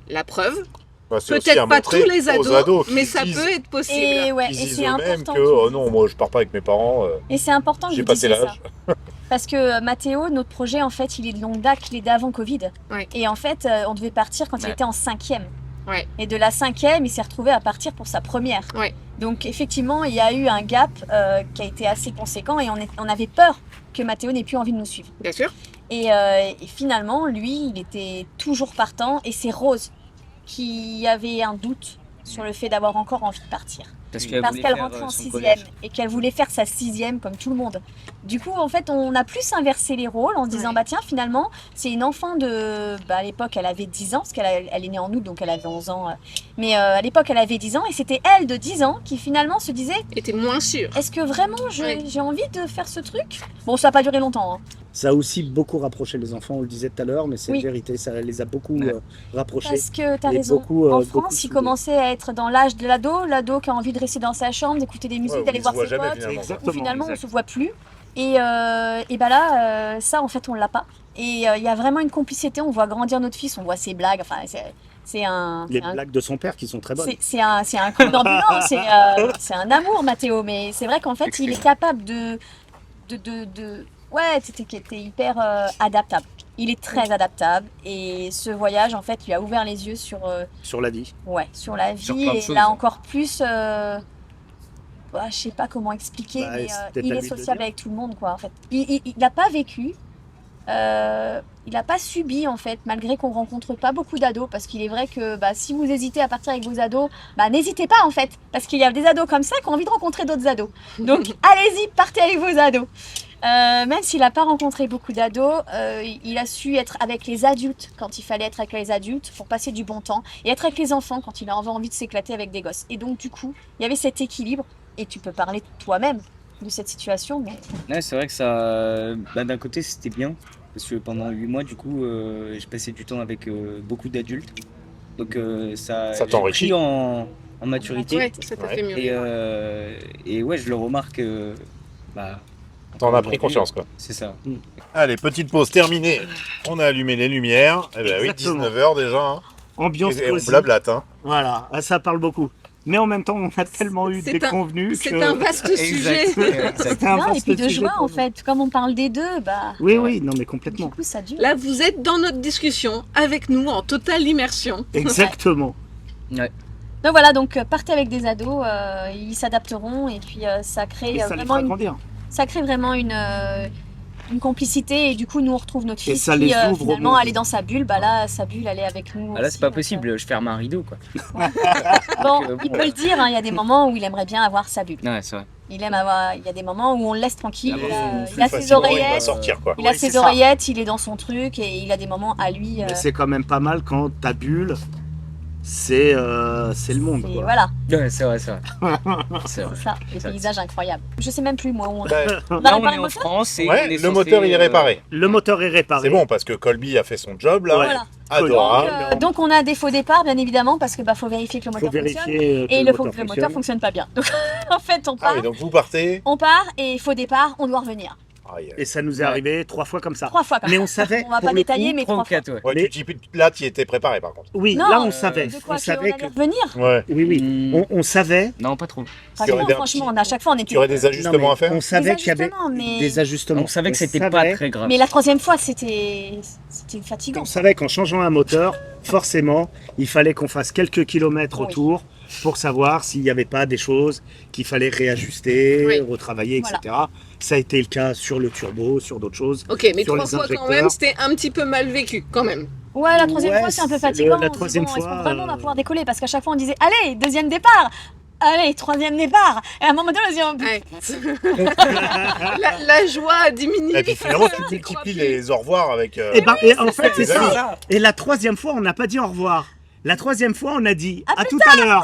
La preuve, Bah, c'est aussi à peut-être pas montrer tous les aux ados, qui mais ça disent- peut être possible. Et ouais, Ils et disent c'est eux-mêmes important. que non, moi je pars pas avec mes parents, Et c'est important que j'ai vous passé disiez ça. l'âge. Parce que Mathéo, notre projet, en fait, il est de longue date, il est d'avant Covid. Ouais. Et en fait, on devait partir quand il Ouais. était en 5e. Ouais. Et de la 5e, il s'est retrouvé à partir pour sa première. Ouais. Donc effectivement, il y a eu un gap qui a été assez conséquent et on avait peur que Mathéo n'ait plus envie de nous suivre. Bien sûr. Et finalement, lui, il était toujours partant et c'est Rose qui avait un doute sur le fait d'avoir encore envie de partir. Parce Parce qu'elle rentrait en 6e et qu'elle voulait faire sa 6e comme tout le monde. Du coup, en fait, on a plus inversé les rôles en se disant, Ouais. bah tiens, finalement, c'est une enfant de... Bah, à l'époque, elle avait 10 ans, parce elle est née en août, donc elle avait 11 ans. Mais à l'époque, elle avait 10 ans et c'était elle de 10 ans qui finalement se disait, Et t'es moins sûr. est-ce que vraiment Ouais. j'ai envie de faire ce truc? Bon, ça n'a pas duré longtemps. Hein. Ça a aussi beaucoup rapproché les enfants, on le disait tout à l'heure, mais c'est Oui. la vérité, ça les a beaucoup Ouais. rapprochés. Parce que tu as Et raison. beaucoup, En beaucoup France, il soudés. commençait à être dans l'âge de l'ado qui a envie de rester dans sa chambre, d'écouter des musiques, Ouais, d'aller ils voir se voient ses jamais, potes. finalement. Exactement. Où finalement on exact. se voit plus. Et bah là, ça en fait on l'a pas. Et il y a vraiment une complicité, on voit grandir notre fils, on voit ses blagues, enfin c'est un... Les c'est un- blagues de son père qui sont très bonnes. c'est un coup d'ambulance, c'est un amour Mathéo, mais c'est vrai qu'en fait il est capable de ouais, t'es hyper adaptable. Il est très adaptable et ce voyage en fait lui a ouvert les yeux sur Sur la vie. ouais, sur la vie Sur plein de et choses. là encore plus je sais pas comment expliquer Bah, mais c'est peut-être il à est lui de le sociable dire. avec tout le monde quoi en fait. Il n'a pas vécu il n'a pas subi en fait, malgré qu'on rencontre pas beaucoup d'ados, parce qu'il est vrai que si vous hésitez à partir avec vos ados, n'hésitez pas en fait, parce qu'il y a des ados comme ça qui ont envie de rencontrer d'autres ados. Donc allez-y, partez avec vos ados. Même s'il n'a pas rencontré beaucoup d'ados, il a su être avec les adultes quand il fallait être avec les adultes pour passer du bon temps, et être avec les enfants quand il avait envie de s'éclater avec des gosses. Et donc du coup, il y avait cet équilibre, et tu peux parler toi-même de cette situation, mais... Ouais, c'est vrai que ça, d'un côté c'était bien, parce que pendant 8 mois du coup j'ai passé du temps avec beaucoup d'adultes, donc ça j'ai t'enrichit. pris en maturité, Ouais, ça t'a fait mieux. et ouais je le remarque, T'en as pris conscience, quoi. c'est ça. Allez, petite pause terminée. On a allumé les lumières. Eh ben oui, Exactement. 19h déjà. Hein. Ambiance Et on cosy. blablate. Hein. Voilà, ça parle beaucoup. Mais en même temps, on a tellement eu C'est des convenus que... C'est un vaste sujet. C'était un Non, et vaste puis de sujet joie pour en nous. fait, comme on parle des deux, Oui, non mais du complètement. coup ça dure. Là, vous êtes dans notre discussion avec nous en totale immersion. Exactement. Donc voilà, donc partez avec des ados, ils s'adapteront, et puis ça crée Et ça les vraiment fera grandir. ça crée vraiment une complicité, et du du coup nous on retrouve notre Et fille ça qui les ouvre au finalement monde. elle est dans sa bulle, là sa bulle elle est avec nous. Ah là aussi, c'est pas donc, possible, je ferme un rideau quoi. Bon, Donc, il peut le dire, hein, il y a des moments où il aimerait bien avoir sa bulle. Ouais c'est vrai. Il y a des moments où on le laisse tranquille, Ah bon, il a ses Facilement, il va oreillettes, sortir, quoi. il a Oui, ses c'est ça. oreillettes, il est dans son truc, et il a des moments à lui. Mais c'est quand même pas mal quand ta bulle, c'est le monde. Et Quoi. voilà, Ouais, c'est vrai. C'est vrai. c'est ça, les Ça, paysages incroyables. Je sais même plus moi où on Bah, on a Là on réparé est le en moteur. France et ouais, on est le censé, moteur il est réparé. Le moteur est réparé. C'est bon parce que Colby a fait son job là. Ouais. Voilà. Adorable. Donc on a des faux départs bien évidemment, parce que faut vérifier que le Il faut moteur fonctionne. vérifier que Et le le moteur moteur fonctionne pas bien. Donc en fait on Ah part, oui, donc vous partez. et faux départ, on doit revenir. Aïe, aïe. Et ça nous est arrivé 3 fois comme ça. 3 fois. Comme Mais ça. on savait. On va pour pas le détailler, coup- mais 3 3 ou 4 ouais. Ouais, Mais- là, tu y étais préparé par contre. Oui, Non, là on savait. De quoi On savait qu'on que. allait revenir. Ouais. Oui. On savait. Non pas trop. Enfin, Il y aurait non, des- franchement, à chaque fois on était. Tu aurais des ajustements à faire. On savait qu'il y avait ajustements, mais- des ajustements. On savait que c'était pas savait- très grave. Mais la 3e fois c'était fatigant. On savait qu'en changeant un moteur, forcément, il fallait qu'on fasse quelques kilomètres Oui. autour pour savoir s'il n'y avait pas des choses qu'il fallait réajuster, Oui. retravailler, etc. Voilà. Ça a été le cas sur le turbo, sur d'autres choses. Ok, mais Sur 3 les fois quand injecteurs. même, c'était un petit peu mal vécu quand même. Ouais, la 3e Ouais, fois c'est un peu c'est fatigant. la On se dit, 3e bon, est-ce fois, qu'on vraiment va pouvoir décoller, parce qu'à chaque fois on disait allez, 2e départ. Allez, 3e départ. Et à un moment donné, on se dit Ouais. la joie a diminué. Et puis finalement, tu T'y crois multiplies plus. les au revoir avec. Et en fait, c'est des amis. ça. Et la 3e fois, on n'a pas dit au revoir. La 3e fois, on a dit à tout à l'heure.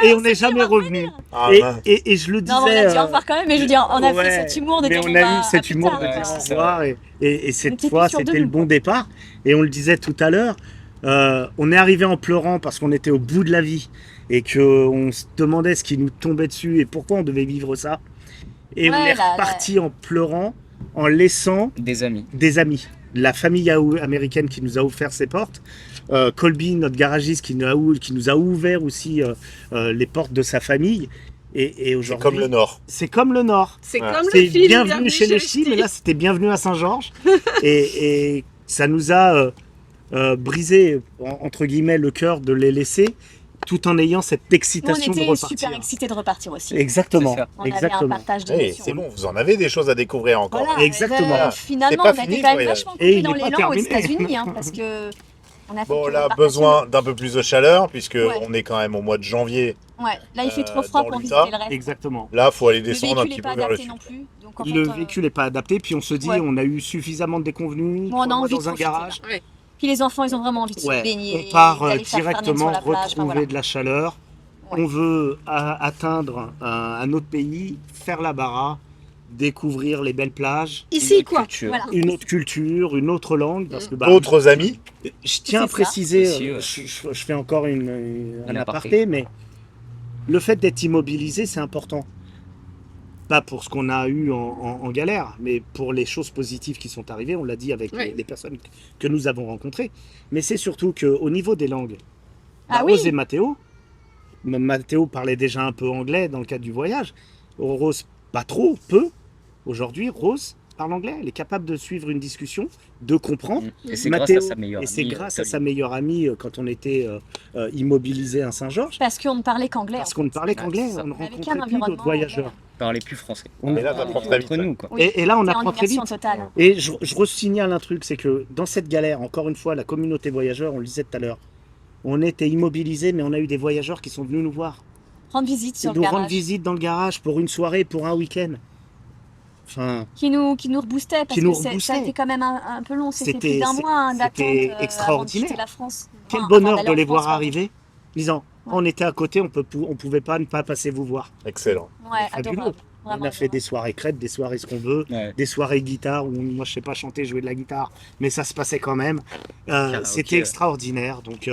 Et on n'est jamais revenu. Ah, Et, mince. et je le disais. non, on a dit au revoir quand même, mais je veux dire, on a ouais, fait cet humour de mais dire on bon, a bah, eu à cet plus humour tard, de ouais, dire quoi. au c'est revoir. Et cette était fois, plus sûr de c'était nous, le bon quoi. départ. Et on le disait tout à l'heure. On est arrivé en pleurant parce qu'on était au bout de la vie et qu'on se demandait ce qui nous tombait dessus et pourquoi on devait vivre ça. Et on Ouais, est reparti en pleurant, en laissant Des amis. des amis. La famille américaine qui nous a offert ses portes. Colby, notre garagiste, qui nous a ouvert aussi les portes de sa famille. Et C'est aujourd'hui, comme le Nord. c'est comme le Nord. C'est Ouais. comme C'est le film bienvenue chez les Ch'tis, mais là c'était bienvenue à Saint-Georges. et ça nous a brisé, entre guillemets, le cœur de les laisser, tout en ayant cette Nous, on excitation de était repartir. super excités de repartir aussi. Exactement, C'est ça. On avait un exactement. partage Hey, d'émotions. c'est bon, vous en avez des choses à découvrir encore. Voilà, Exactement. et finalement, C'est pas on a été fini, quand le même voyage. vachement Et il coupés dans est pas l'élan aux terminé. États-Unis, parce que on a fait Bon, que là, repartir. besoin d'un peu plus de chaleur, puisque Ouais. on est quand même au mois de janvier. Ouais, là il fait trop froid dans pour l'Utah. visiter le reste. Exactement. Là, faut aller Le descendre un véhicule petit n'est pas peu vers le adapté sud. non plus. Donc, en Le fait, véhicule n'est pas adapté, puis on se dit, ouais. on a eu suffisamment de déconvenus, Bon, on a 3 mois envie de dans un profiter, garage. Ouais. Puis les enfants, ils ont vraiment envie de se Ouais, baigner. on part d'aller faire farniente directement sur la plage, retrouver enfin, voilà. de la chaleur. Ouais. On veut atteindre un autre pays, faire la bara, découvrir les belles plages, Ici, quoi. Culture. Voilà. une autre culture, une autre langue. Parce que, bah, D'autres amis. je tiens à C'est ça. préciser, Aussi, ouais. je fais encore un Un aparté, aparté. mais le fait d'être immobilisé, c'est important. Pas pour ce qu'on a eu en galère, mais pour les choses positives qui sont arrivées, on l'a dit avec Oui. les personnes que nous avons rencontrées. Mais c'est surtout qu'au niveau des langues, Ah Rose oui. et Mathéo, même Mathéo parlait déjà un peu anglais dans le cadre du voyage. Rose, pas trop, peu. Aujourd'hui, Rose parle anglais. Elle est capable de suivre une discussion, de comprendre. Et c'est Mathéo, grâce à sa meilleure et c'est amie, grâce à Tolly. sa meilleure amie quand on était immobilisé à Saint-Georges. Parce qu'on ne parlait qu'anglais. Parce en qu'on ne fait. parlait qu'anglais, c'est ça. on ne Avec un rencontrait plus environnement d'autres voyageurs. anglais. parlaient plus français. Et là, t'apprends très vite. Entre nous, quoi. Oui. Et là, on C'est en apprend très immersion vite. totale. Et je resignale un truc, c'est que dans cette galère, encore une fois, la communauté voyageur, on le disait tout à l'heure, on était immobilisés, mais on a eu des voyageurs qui sont venus nous voir. Rendre visite sur Ils le nous rendent garage. visite dans le garage pour une soirée, pour un week-end. Enfin, Qui nous reboostait parce Qui nous que ça a reboostait. été quand même un peu long. C'était C'était- plus d'un mois hein, d'attente c'était avant de extraordinaire. quitter la France. quel Enfin, bonheur avant de d'aller les en voir France, arriver, disant, Ouais. on était à côté, on pouvait pas ne pas passer vous voir. Excellent. pardon. Ouais, Fabuleux. adorable. On Vraiment a fait des adorable. soirées crêpes, des soirées ce qu'on veut, Ouais. des soirées guitare où moi je sais pas chanter, jouer de la guitare, mais ça se passait quand même. C'était ok. extraordinaire. Donc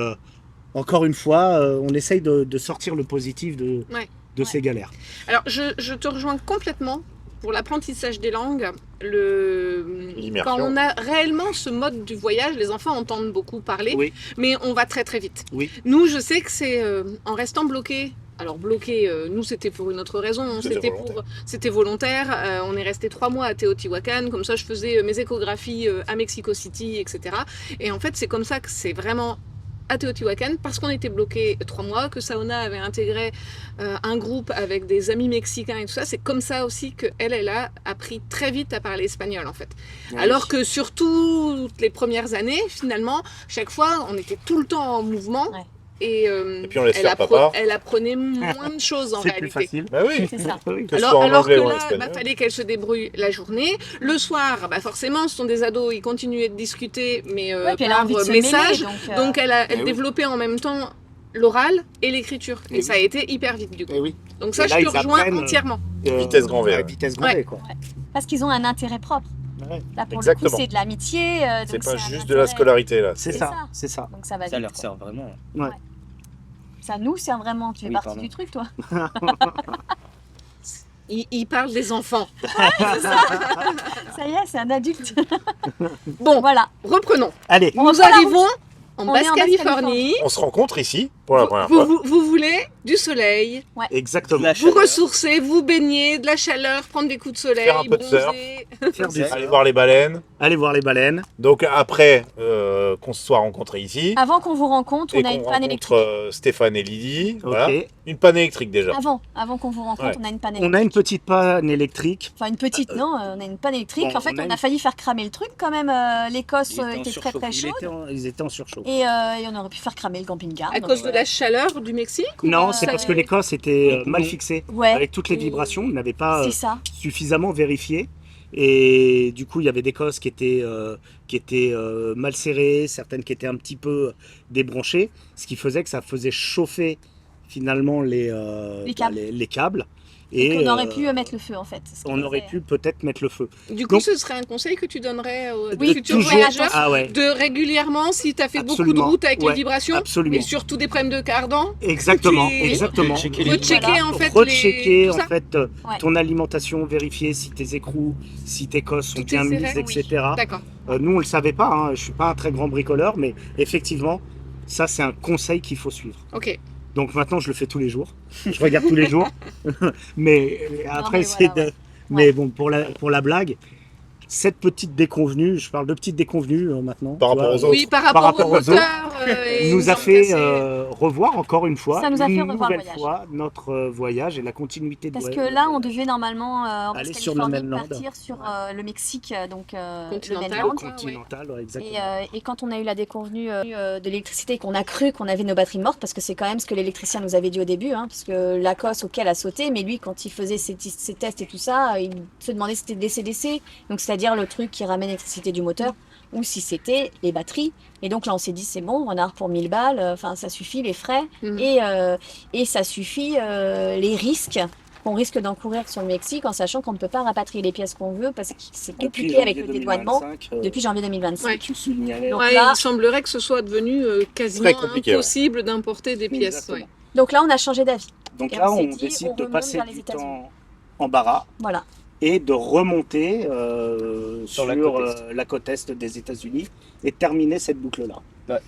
encore une fois, on essaye de sortir le positif de Ouais. ces galères. Alors, je te rejoins complètement pour l'apprentissage des langues. L'immersion. Quand on a réellement ce mode du voyage, les enfants entendent beaucoup parler, Oui, mais on va très très vite. oui. Nous, je sais que c'est en restant bloqué. Alors bloqué, nous c'était pour une autre raison, c'était volontaire. On est resté 3 mois à Teotihuacan, comme ça je faisais mes échographies à Mexico City, etc. Et en fait c'est comme ça que c'est vraiment à Teotihuacan, parce qu'on était bloqué 3 mois, que Saona avait intégré un groupe avec des amis mexicains et tout ça. C'est comme ça aussi qu'elle a appris très vite à parler espagnol en fait. Alors que sur toutes les premières années, finalement, chaque fois on était tout le temps en mouvement. Ouais. Et, puis on laisse faire papa. elle apprenait moins de choses en C'est réalité. plus facile. Bah oui. C'est ça. Oui. Que ce soit en Alors anglais que ou en là, espagnol. fallait qu'elle se débrouille la journée. Le soir, forcément, ce sont des ados, ils continuaient de discuter, mais Ouais, puis elle a par envie de se message. mêler, Donc elle Eh oui. développait en même temps l'oral et l'écriture. Eh Et ça a oui. été hyper vite du coup. Eh oui. Donc ça, Et là, je ils te rejoins apprennent, entièrement. Vitesse grand V, ouais, ouais. vitesse grand Ouais. V, quoi. parce qu'ils ont un intérêt propre. Ouais. Là, pour le Exactement. coup, c'est de l'amitié. C'est donc pas un juste de la intérêt. scolarité là. C'est C'est ça, ça. c'est ça. Donc ça va Ça vite. leur quoi. sert vraiment. Ça nous sert vraiment. Tu fais Oui, partie pardon. du truc, toi. Il parle des enfants. Ça y est, c'est un adulte. Bon, Voilà. reprenons. Allez, On Nous reprend la arrivons en On est en Basse-Californie. On se rencontre ici pour la première Vous, fois. vous voulez du soleil, exactement. La vous chaleur. ressourcer, vous baigner, de la chaleur, prendre des coups de soleil, Faire un peu de surf. bronzer. Faire du Allez Aller surf. voir les baleines. Allez voir les baleines. Donc après qu'on se soit rencontrés ici Avant qu'on vous rencontre, et on a qu'on une panne rencontre électrique. Stéphane et Lydie, Ok. voilà. Une panne électrique déjà. Avant qu'on vous rencontre, Ouais. on a une panne On électrique. a une petite panne électrique. Enfin, une petite, non, on a une panne électrique. Bon, En fait, on a on une- a failli faire cramer le truc quand même. L'Écosse Il était en était très surchauffe. très chaude. Ils étaient en surchauffe. Et on aurait pu faire cramer le camping-car. À donc cause de voilà. la chaleur du Mexique Non, Euh, c'est parce que l'Écosse était mal fixée. Ouais, Avec toutes les vibrations, on n'avait pas c'est ça. suffisamment vérifié. Et du coup, il y avait des cosses qui étaient mal serrées, certaines qui étaient un petit peu débranchées, ce qui faisait que ça faisait chauffer finalement les câbles. les câbles. Et on aurait euh, pu mettre le feu en fait. ce qui on aurait faisait- pu peut-être mettre le feu. Du coup, Donc- ce serait un conseil que tu donnerais aux Oui, futurs toujours- voyageurs Ah ouais, de régulièrement, si tu as fait beaucoup de Absolument. routes avec Ouais, les vibrations, absolument. et surtout des problèmes de cardan, Exactement, Et- exactement. Rechecker les rechecker Voilà. en fait Rechecker tout en ça. fait Ouais. ton alimentation, vérifier si tes écrous, si tes cosses sont Tout bien est mises, serré, etc. D'accord. Nous, on le savait pas, hein. Je suis pas un très grand bricoleur, mais effectivement, ça, c'est un conseil qu'il faut suivre. Ok. Donc maintenant, je le fais tous les jours. Je regarde tous les jours. Mais après, mais c'est voilà, de- Mais bon, pour la blague, cette petite déconvenue, je parle de petite déconvenue maintenant. Par tu rapport vois, aux autres. Oui, par rapport rapport au aux autres, moteur. Et nous il a me fait semble que revoir encore une fois, Ça nous a fait une revoir le nouvelle voyage. fois notre voyage et la continuité de Parce que voyage. là, on devait normalement en Aller Basse sur le Californie mainland. partir sur le Mexique, donc le Continental. mainland. continental, ouais, exactement. Et quand on a eu la déconvenue de l'électricité et qu'on a cru qu'on avait nos batteries mortes, parce que c'est quand même ce que l'électricien nous avait dit au début, hein, parce que la cosse, ok, elle a sauté, mais lui, quand il faisait ses tests et tout ça, il se demandait si c'était DC-DC, donc c'est-à-dire le truc qui ramène l'électricité du moteur, ou si c'était les batteries. Et donc là, on s'est dit, c'est bon, on a pour 1000 balles, enfin, ça suffit les frais, Mhm. et ça suffit les risques qu'on risque d'encourir sur le Mexique, en sachant qu'on ne peut pas rapatrier les pièces qu'on veut, parce que c'est compliqué avec le dédouanement depuis janvier 2025. Ouais. Tu signalais. Donc Ouais, là- il semblerait que ce soit devenu quasiment Très compliqué, impossible d'importer des pièces. Exactement. Ouais. Donc là, on a changé d'avis. Donc Et là, on s'est on dit, décide on de remonte passer vers les du États-Unis. temps en Barra Voilà. et de remonter sur la côte est. la côte est des États-Unis et terminer cette boucle-là. Ouais.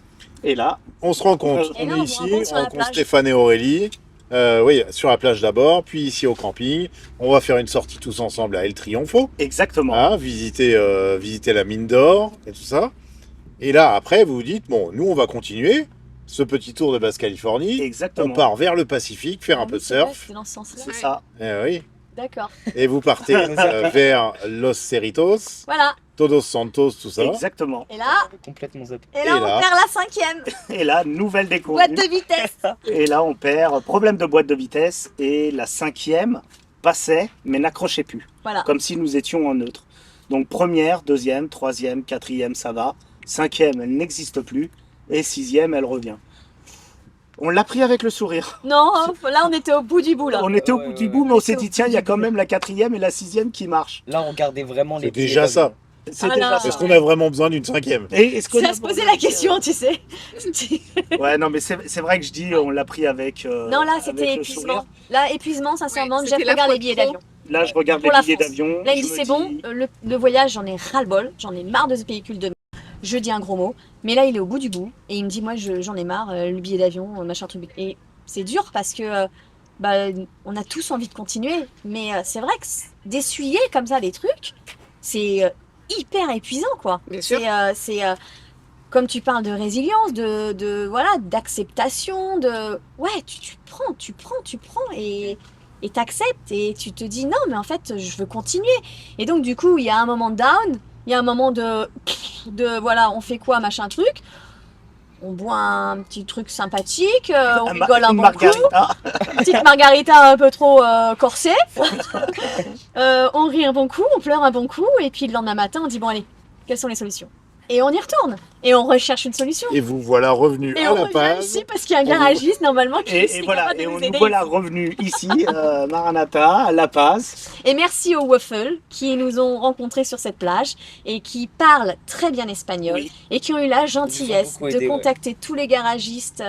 Et là, On se rencontre. Et là, On on est se ici, rencontre sur on la rencontre plage. Stéphane et Aurélie. Oui, sur la plage d'abord, puis ici au camping. On va faire une sortie tous ensemble à El Triunfo, exactement. hein, visiter la mine d'or et tout ça. Et là, après, vous vous dites, bon, nous, on va continuer ce petit tour de Basse-Californie. On Exactement. part vers le Pacifique, faire un peu de surf. C'est dans ce sens-là. C'est ça. Eh oui. D'accord. Et vous partez vers Los Cerritos, Voilà. Todos Santos, tout ça. Exactement. Et là, Complètement zappé. et là, Et on là perd la 5e. Et là, nouvelle Boîte déconvenue. de vitesse. Et là, on perd problème de boîte de vitesse. Et la 5e passait, mais n'accrochait plus. Voilà. Comme si nous étions en neutre. Donc première, deuxième, troisième, quatrième, ça va. 5e, elle n'existe plus. Et 6e, elle revient. On l'a pris avec le sourire. Non, là, on était au bout du bout, là. On était au Ouais, bout ouais, du ouais. bout, mais on s'est était au dit, tiens, bout il y a du quand bout. même la 4e et la 6e qui marchent. Là, on regardait vraiment les C'est billets déjà d'avion. ça. C'est Ah déjà là. ça. Est-ce qu'on a vraiment besoin d'une 5e? Et est-ce qu'on C'est a à se poser la question, tu sais. Ouais, non, mais c'est vrai que je dis, on l'a pris avec. Non, là, avec c'était le épuisement. sourire. Là, épuisement, sincèrement, Ouais, Jeff, c'était la regarde fois les billets trop. d'avion. Là, je regarde Pour les la billets France. d'avion. Là, il me je dit, me c'est bon, le voyage, j'en ai ras-le-bol, j'en ai marre de ce véhicule de merde. Je dis un gros mot, mais là, il est au bout du bout, et il me dit, moi, j'en ai marre, le billet d'avion, machin truc. Et c'est dur parce que, bah, on a tous envie de continuer, mais c'est vrai que d'essuyer comme ça des trucs, c'est hyper épuisant, quoi. Bien sûr. C'est comme tu parles de résilience, voilà, d'acceptation, ouais, tu prends et t'acceptes et tu te dis non, mais en fait, je veux continuer. Et donc, du coup, il y a un moment de down, il y a un moment de voilà, on fait quoi, machin truc. On boit un petit truc sympathique, on rigole un une bon margarita. coup, petite margarita un peu trop corsée. On rit un bon coup, on pleure un bon coup, et puis le lendemain matin, on dit bon allez, quelles sont les solutions? Et on y retourne, et on recherche une solution. Et vous voilà revenu Et à on la revient base. ici parce qu'il y a un garagiste normalement qui Et est voilà, capable de et nous on aider nous voilà ici. revenus ici, Maranatha, à La Paz. Et merci aux Waffles qui nous ont rencontrés sur cette plage et qui parlent très bien espagnol Oui. et qui ont eu la gentillesse beaucoup de aidé, ouais. contacter tous les garagistes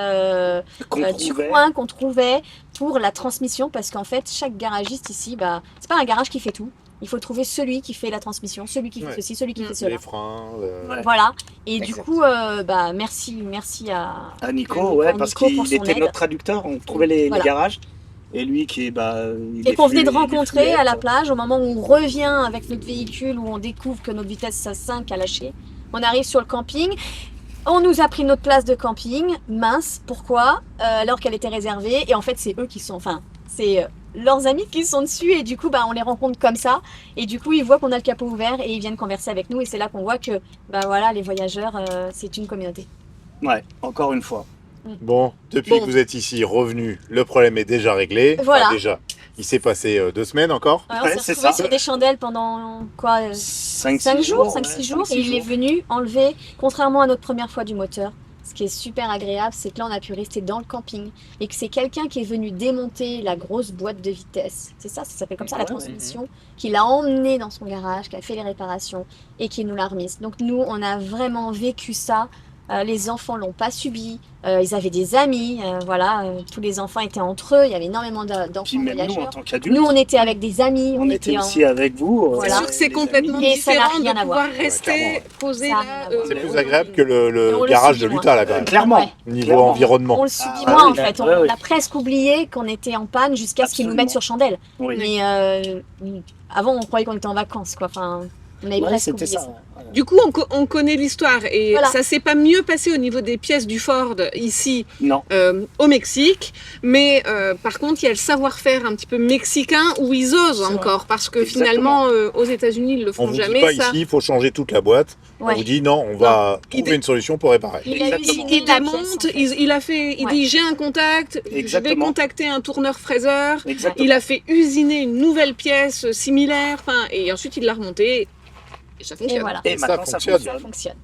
Qu'on du trouvait. coin qu'on trouvait pour la transmission parce qu'en fait chaque garagiste ici, bah, c'est pas un garage qui fait tout. Il faut trouver celui qui fait la transmission, celui qui fait Ouais. ceci, celui qui fait cela. Les freins. Ouais. Voilà. Et du Exact. coup, bah, merci à À Nico, Nico, ouais, à parce Nico pour qu'il son était aide. notre traducteur, on trouvait les Voilà. garages. Et lui qui est. Bah, il Et est qu'on venait de fluide, il est rencontrer fluette. à la plage, au moment où on revient avec notre véhicule, où on découvre que notre vitesse à 5 a lâché. On arrive sur le camping. On nous a pris notre place de camping. Mince, pourquoi? Alors qu'elle était réservée. Et en fait, c'est eux qui sont. Enfin, c'est leurs amis qui sont dessus. Et du coup, bah, on les rencontre comme ça. Et du coup, ils voient qu'on a le capot ouvert et ils viennent converser avec nous. Et c'est là qu'on voit que, bah voilà, les voyageurs, c'est une communauté. Ouais, encore une fois. Bon, depuis Bon. que vous êtes ici revenu, le problème est déjà réglé. Enfin, Voilà. déjà, il s'est passé 2 semaines encore. Ouais, on Ouais, s'est c'est retrouvés ça. sur des chandelles pendant quoi 5 5 jours, 5-6 ouais, jours, 5-6 et il est venu enlever, contrairement à notre première fois du moteur, ce qui est super agréable, c'est que là on a pu rester dans le camping et que c'est quelqu'un qui est venu démonter la grosse boîte de vitesse. C'est ça s'appelle comme ça, la Ouais, transmission, qui l'a emmené dans son garage, qui a fait les réparations et qui nous l'a remise. Donc nous, on a vraiment vécu ça. Les enfants l'ont pas subi, ils avaient des amis, voilà, tous les enfants étaient entre eux, il y avait énormément Puis d'enfants même nous, en voyageurs. tant qu'adultes, Nous, on était avec des amis, on était en- aussi avec vous. Voilà. C'est sûr que c'est les complètement amis. Et ça n'a différent rien de à pouvoir voir. rester clairement. posé Ça a là. rien à voir. C'est plus agréable que le Et on le garage subit de moins. l'Utah, là, quand même. Clairement. Ouais. Niveau Clairement. environnement. On le subit Ah, moins oui, en fait. On ouais, ouais. a presque oublié qu'on était en panne jusqu'à ce qu'ils nous Absolument. mettent sur chandelle. Oui, Mais avant, on croyait qu'on était en vacances, quoi. Enfin, on avait Ouais, presque c'était oublié ça. ça. ouais. Du coup, on connaît l'histoire et Voilà. ça s'est pas mieux passé au niveau des pièces du Ford ici Non, au Mexique, mais par contre, il y a le savoir-faire un petit peu mexicain où ils osent C'est encore parce que Exactement. finalement, aux États-Unis, ils le On font vous jamais dit pas ça. ici, il faut changer toute la boîte. On Ouais. vous dit non, on va trouver Idée. une solution pour réparer. Il a Exactement. usiné Il la démonte, pièce, en fait. il Ouais. dit j'ai un contact, je vais Exactement. contacter un tourneur fraiseur. exactement. Il a fait usiner une nouvelle pièce similaire, enfin, et ensuite il l'a remontée et ça fonctionne. Et voilà. Et Et ça maintenant, ça fonctionne. Ça fonctionne.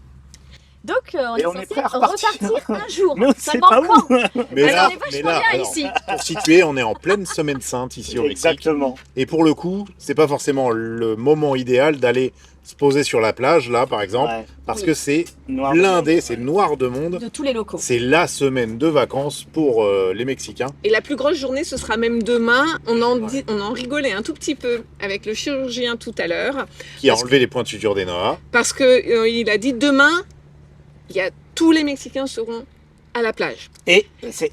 Donc, on Et est on est censé prêt à repartir. un jour. Mais on ne sait Seulement pas quand où. Mais Alors, là, on est vachement bien alors, ici. pour situer, on est en pleine semaine sainte ici au Mexique. Exactement. Et pour le coup, c'est pas forcément le moment idéal d'aller se poser sur la plage, là, par exemple, Ouais. parce Oui. que c'est Noir. blindé, c'est noir de monde. De tous les locaux. C'est la semaine de vacances pour les Mexicains. Et la plus grosse journée, ce sera même demain. On en rigolait un tout petit peu avec le chirurgien tout à l'heure, Qui a Parce enlevé les points de suture des Noah. parce que il a dit demain, tous les Mexicains seront à la plage. Et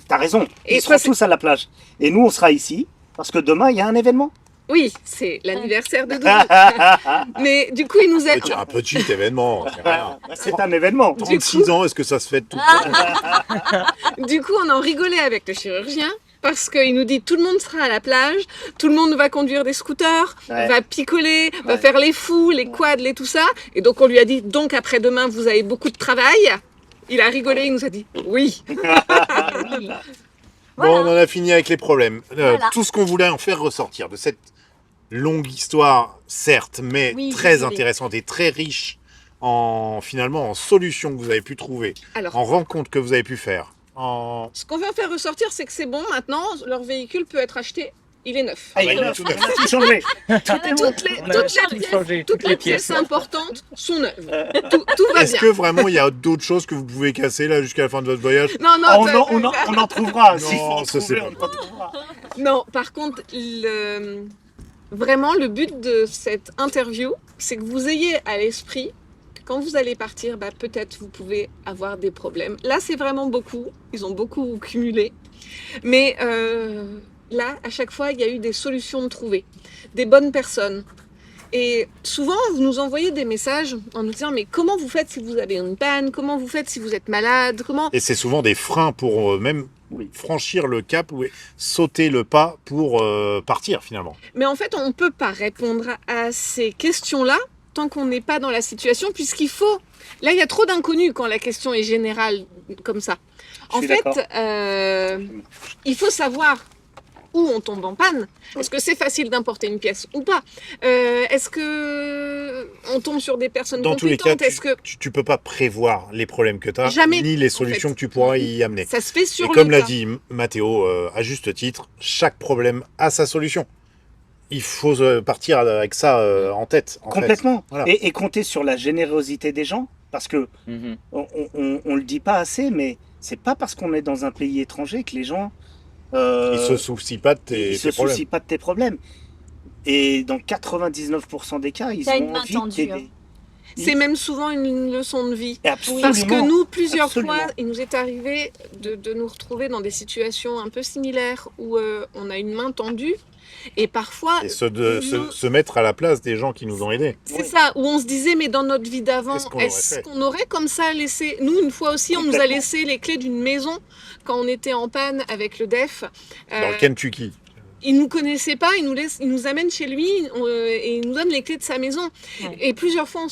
t'as raison, Et ils seront tous à la plage. Et nous, on sera ici, parce que demain, il y a un événement. Oui, c'est l'anniversaire de Doudou. Mais du coup, il nous a... Un petit événement, c'est rien. C'est un événement. 36 ans, est-ce que ça se fait tout le temps? Du coup, on en rigolait avec le chirurgien parce qu'il nous dit tout le monde sera à la plage, tout le monde va conduire des scooters, Ouais. va picoler, va Ouais. faire les fous, les quads, les tout ça. Et donc on lui a dit donc après-demain vous avez beaucoup de travail. Il a rigolé, il nous a dit oui. Bon, on en a fini avec les problèmes. Voilà. Tout ce qu'on voulait en faire ressortir de cette longue histoire, certes, mais Oui, très désolé. intéressante et très riche finalement en solutions que vous avez pu trouver, Alors, en rencontres que vous avez pu faire. En... ce qu'on veut faire ressortir, c'est que c'est bon maintenant, leur véhicule peut être acheté, il est neuf. Ah, il bah, est il est neuf. tout neuf. On a tout changé. Toutes les pièces importantes sont neuves. Tout va Est-ce bien. que vraiment il y a d'autres choses que vous pouvez casser là jusqu'à la fin de votre voyage? Non, non, Ah, on en trouvera. Non, S'il faut en ça, c'est trouver, pas on en trouvera. non, par contre, vraiment, le but de cette interview, c'est que vous ayez à l'esprit que quand vous allez partir, bah, peut-être vous pouvez avoir des problèmes. Là, c'est vraiment beaucoup. Ils ont beaucoup cumulé. Mais là, à chaque fois, il y a eu des solutions de trouver, des bonnes personnes. Et souvent, vous nous envoyez des messages en nous disant mais comment vous faites si vous avez une panne? Comment vous faites si vous êtes malade? Comment... Et c'est souvent des freins pour même Oui. franchir le cap ou sauter le pas pour partir finalement. Mais en fait, on ne peut pas répondre à ces questions-là tant qu'on n'est pas dans la situation, puisqu'il faut... Là, il y a trop d'inconnus quand la question est générale comme ça. Je En suis fait, d'accord. il faut savoir où on tombe en panne. Est-ce que c'est facile d'importer une pièce ou pas? Est-ce que on tombe sur des personnes Dans tous les compétentes? cas, Est-ce que tu peux pas prévoir les problèmes que tu as, Jamais, ni les en solutions fait. que tu pourras y amener. ça se fait sur Et le comme l'a tas. dit Mathéo, à juste titre, chaque problème a sa solution. Il faut partir avec ça en tête. En fait. Complètement. Voilà. Et compter sur la générosité des gens, parce que Mhm. on le dit pas assez, mais c'est pas parce qu'on est dans un pays étranger que les gens Ils se soucient pas de ils se tes problèmes. soucient pas de tes problèmes. Et dans 99% des cas, ils T'as ont une main envie de tendue, t'aider. C'est même souvent une leçon de vie. Et absolument. Parce que nous, plusieurs Absolument. fois, il nous est arrivé de nous retrouver dans des situations un peu similaires où on a une main tendue et parfois, Et se mettre à la place des gens qui nous ont aidés. c'est Oui. ça, où on se disait, mais dans notre vie d'avant, Qu'est-ce qu'on aurait est-ce fait qu'on aurait comme ça laissé... Nous, une fois aussi, on nous a Complètement. laissé les clés d'une maison quand on était en panne avec le DEF. Dans le Kentucky. Il nous connaissait pas, il nous amène chez lui et il nous donne les clés de sa maison. Ouais. Et plusieurs fois,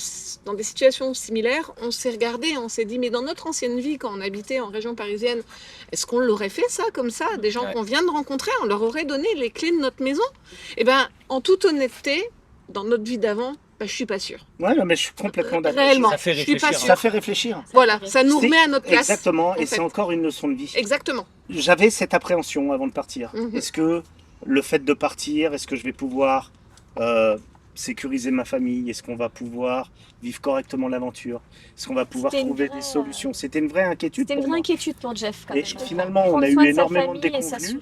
dans des situations similaires, on s'est regardé, on s'est dit, mais dans notre ancienne vie, quand on habitait en région parisienne, est-ce qu'on l'aurait fait ça comme ça? Des gens Ouais. qu'on vient de rencontrer, on leur aurait donné les clés de notre maison? Eh ben, en toute honnêteté, dans notre vie d'avant, ben, je suis pas sûre. Ouais, non, mais je suis complètement d'accord. Réellement, Ça fait je suis pas réfléchir, sûre. Ça fait réfléchir. Voilà, ça nous C'est- remet à notre place. Exactement, en et fait. c'est encore une leçon de vie. Exactement. J'avais cette appréhension avant de partir. Mhm. Est-ce que le fait de partir, est-ce que je vais pouvoir sécuriser ma famille? Est-ce qu'on va pouvoir vivre correctement l'aventure? Est-ce qu'on va pouvoir C'était une trouver vraie, des solutions? C'était une vraie inquiétude C'était une pour vraie moi. inquiétude pour Jeff quand Et même. finalement, on Prendre a eu soin de sa énormément de famille et déconvenues, s'assurer,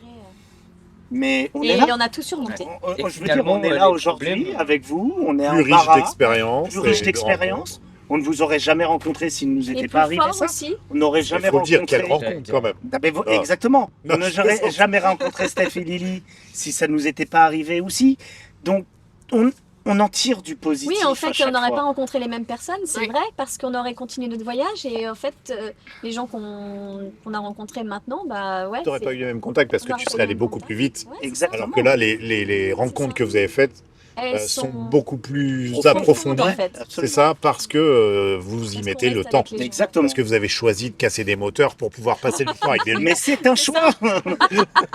mais on Et est là. on a tout surmonté. Et Je veux dire, finalement, on est les là aujourd'hui problèmes- avec vous, on est Plus en riche bara, d'expérience. plus riche et de d'expérience. On ne vous aurait jamais rencontré s'il ne nous Et était plus pas arrivé fort ça. aussi. On n'aurait rencontres. Il jamais faut le dire, rencontré. quelle rencontre quand même. Ah ben, Ah. exactement. Non, On je n'aurait plaisante. jamais rencontré Steph et Lily si ça ne nous était pas arrivé aussi. Donc, on en tire du positif. Oui, en à fait, chaque on n'aurait fois. pas rencontré les mêmes personnes, c'est Oui. vrai, parce qu'on aurait continué notre voyage et en fait, les gens qu'on a rencontrés maintenant, bah ouais. Tu n'aurais c'est- pas eu les mêmes contacts parce que on tu aurait serais pas eu allé les beaucoup mêmes plus vite. contacts. Ouais, Exactement. Alors que là, les rencontres que vous avez faites Elles sont beaucoup plus profondes, approfondies. en fait. C'est Absolument. ça, parce que vous y Parce mettez qu'on le reste temps. avec les gens. Exactement. Parce que vous avez choisi de casser des moteurs pour pouvoir passer du temps avec des Mais c'est un choix.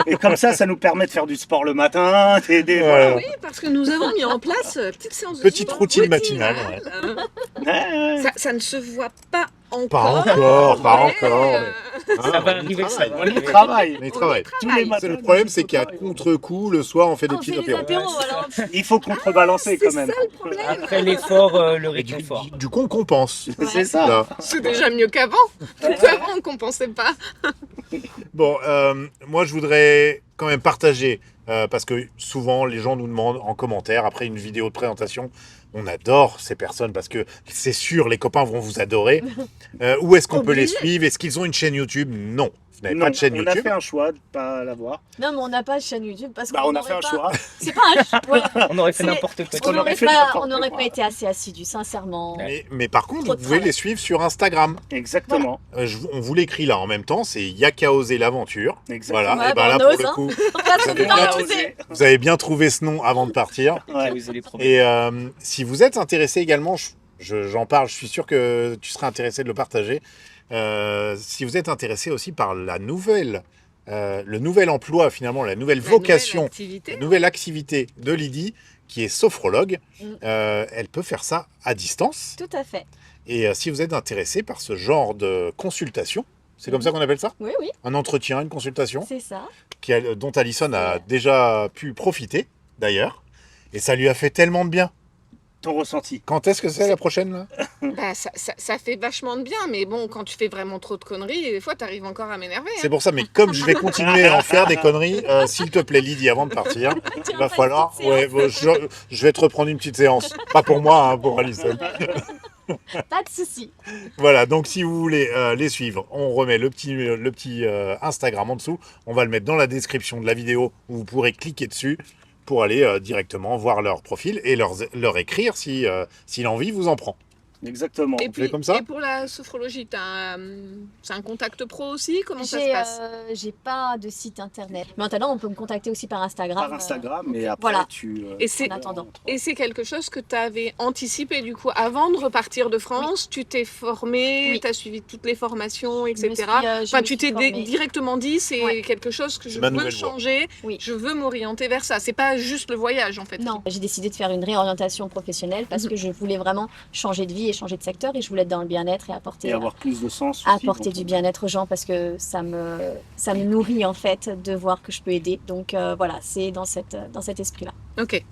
Et comme ça nous permet de faire du sport le matin. Voilà. Oui, parce que nous avons mis en place petite séance de Petite sport routine matinale, euh, Ouais. ça ne se voit pas encore. Pas encore, pas mais, encore. euh, Ça va arriver, ça. On y travaille. On y travaille. Tous les matins, Le problème, c'est nous qu'à travaillons. contre-coup, le soir, on fait des On petits fait des apéros. apéros, Ouais, alors. Il faut contrebalancer c'est quand même. ça le problème. Après l'effort, le Et du, réconfort. du coup, on compense. C'est ça. Là. C'est déjà mieux qu'avant. Avant, on ne compensait pas. Bon, moi, je voudrais quand même partager, parce que souvent, les gens nous demandent en commentaire, après une vidéo de présentation, on adore ces personnes parce que c'est sûr, les copains vont vous adorer. Où est-ce qu'on peut les Obligé. suivre? Est-ce qu'ils ont une chaîne YouTube? Non. Vous n'avez Non, pas de chaîne on a YouTube. fait un choix de ne pas l'avoir. Non, mais on n'a pas de chaîne YouTube parce qu'on On a fait un n'aurait pas. choix. C'est pas un choix. On aurait fait C'est- n'importe quoi. qu'on On aurait n'aurait fait pas, n'importe on n'aurait quoi. pas été assez assidus, sincèrement. Mais par contre, Trop vous de pouvez travail. les suivre sur Instagram. Exactement. On vous l'écrit là en même temps, c'est Yaka Oser l'aventure. Exactement. Voilà, Ouais, et ben bah, là on pour ose, le hein. coup, On passe Vous du avez temps bien à osé. oser. vous avez bien trouvé ce nom avant de partir. Ouais. Vous allez problèmes. Et si vous êtes intéressé également, j'en parle, je suis sûr que tu seras intéressé de le partager. Si vous êtes intéressé aussi par le nouvel emploi finalement, la nouvelle vocation, la nouvelle activité de Lydie, qui est sophrologue, elle peut faire ça à distance. Tout à fait. Et si vous êtes intéressé par ce genre de consultation, c'est comme ça qu'on appelle ça? Oui, oui, Un entretien, une consultation, c'est ça. dont Alison a C'est- déjà pu profiter d'ailleurs. Et ça lui a fait tellement de bien. Ton ressenti. Quand est-ce que c'est la prochaine là? Bah, ça fait vachement de bien, mais bon, quand tu fais vraiment trop de conneries, des fois, t'arrives encore à m'énerver. C'est pour ça, mais comme je vais continuer à en faire des conneries, s'il te plaît Lydie, avant de partir, il va falloir... Ouais, bon, je vais te reprendre une petite séance. Pas pour moi, hein, pour Alison. Pas de souci. Voilà, donc si vous voulez les suivre, on remet le petit Instagram en dessous. On va le mettre dans la description de la vidéo où vous pourrez cliquer dessus pour aller directement voir leur profil et leur écrire si l'envie vous en prend. Exactement. Et On fait puis, comme ça et pour la sophrologie, c'est un contact pro aussi? Comment ça se passe? J'ai pas de site internet. Mais maintenant, on peut me contacter aussi par Instagram. Par Instagram, et après voilà. tu... Et c'est- En attendant. Et c'est quelque chose que tu avais anticipé du coup avant de repartir de France. Tu t'es formé, Oui. tu as suivi toutes les formations, Je etc. me suis, Enfin, tu t'es formée. directement dit, c'est Ouais. quelque chose que je Ma veux nouvelle voie. changer, Oui. je veux m'orienter vers ça. C'est pas juste le voyage en fait. Non, j'ai décidé de faire une réorientation professionnelle parce que je voulais vraiment changer de vie et changer de secteur et je voulais être dans le bien-être et apporter, Et avoir plus de sens aussi. apporter donc, du bien-être aux gens parce que ça me nourrit en fait de voir que je peux aider. Donc voilà, c'est dans cet esprit-là. Ok.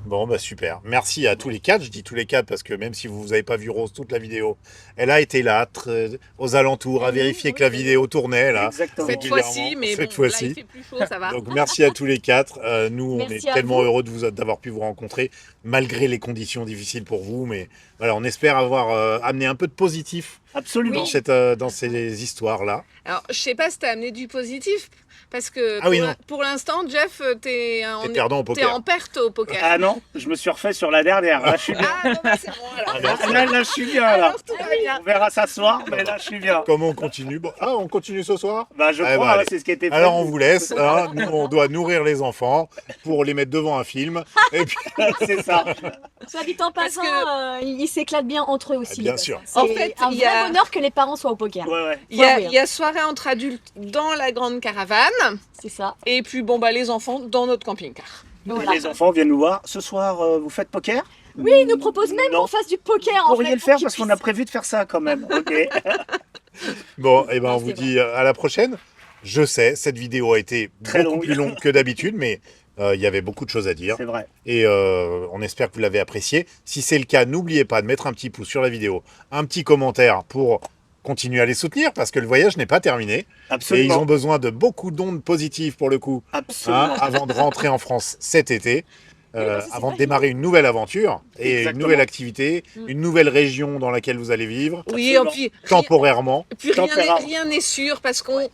Bon, bah super. Merci à tous les quatre. Je dis tous les quatre parce que même si vous n'avez pas vu Rose toute la vidéo, elle a été là, aux alentours, à vérifier que la vidéo tournait là. Exactement. Cette régulièrement, fois-ci, mais cette bon, là fois-ci. il fait plus chaud, ça va. Donc merci à tous les quatre. Nous, on Merci est à tellement vous. heureux d'avoir pu vous rencontrer, malgré les conditions difficiles pour vous. Mais voilà, on espère avoir amené un peu de positif Absolument. dans ces histoires-là. Alors, je sais pas si t'as amené du positif, parce que Ah oui, non. pour l'instant, Jeff, t'es T'es perdant au poker. en perte au poker. Ah non, je me suis refait sur la dernière. Là, je suis bien. Ah, bon, bah, c'est bon alors. Là, je suis bien. Là. Alors, tout va bien. On verra ça ce soir, mais là, je suis bien. Comment on continue? On continue ce soir? Bah, je Ah, crois, bah, hein, allez. c'est ce qui était fait. Alors on vous laisse. Hein. Nous, on doit nourrir les enfants pour les mettre devant un film. Et puis, C'est ça. Soit dit en Parce passant, que- ils s'éclatent bien entre eux aussi. Bien les sûr. gosses, hein. En C'est fait, un il y vrai a- bonheur que les parents soient au poker. Ouais, ouais. Il y a, Ouais, ouais. il y a soirée entre adultes dans la grande caravane, C'est ça. et puis bon bah les enfants dans notre camping-car. Voilà. Les enfants viennent nous voir. Ce soir, vous faites poker? Oui, ils nous proposent même Non. qu'on fasse du poker. Vous en pourriez fait, le faire pour qu'ils parce qu'on a puissent- prévu de faire ça quand même. Ok. bon, et ben Non, on vous c'est dit à la prochaine. Je sais, cette vidéo a été Très beaucoup longue. plus longue que d'habitude, mais il y avait beaucoup de choses à dire. C'est vrai. Et on espère que vous l'avez apprécié. Si c'est le cas, n'oubliez pas de mettre un petit pouce sur la vidéo, un petit commentaire pour continuer à les soutenir, parce que le voyage n'est pas terminé. Et ils Absolument. ont besoin de beaucoup d'ondes positives pour le coup, Absolument. avant de rentrer en France cet été. parce que c'est Avant de pas démarrer une nouvelle aventure et Exactement. une nouvelle activité, Mm. une nouvelle région dans laquelle vous allez vivre, Oui, et puis, temporairement. puis Tempéra. rien n'est sûr parce qu'on,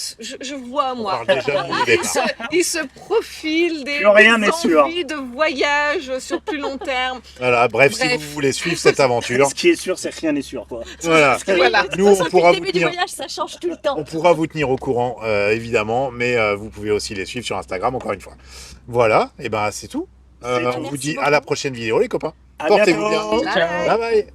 je vois On moi, parle déjà du départ. il se profile des, Plus rien des n'est sûr. envies de voyage sur plus long terme. Voilà, bref, si Bref. vous voulez suivre cette aventure, Ce qui est sûr, c'est que rien n'est sûr, quoi. voilà. Voilà. Nous, on Depuis pourra le vous début du tenir, voyage, ça change tout le temps. on pourra vous tenir au courant, évidemment, mais vous pouvez aussi les suivre sur Instagram, encore une fois. Voilà, et ben c'est tout. C'est tout. On vous Merci dit beaucoup. à la prochaine vidéo, les copains. À Portez-vous bientôt. bien. Bye. Bye bye.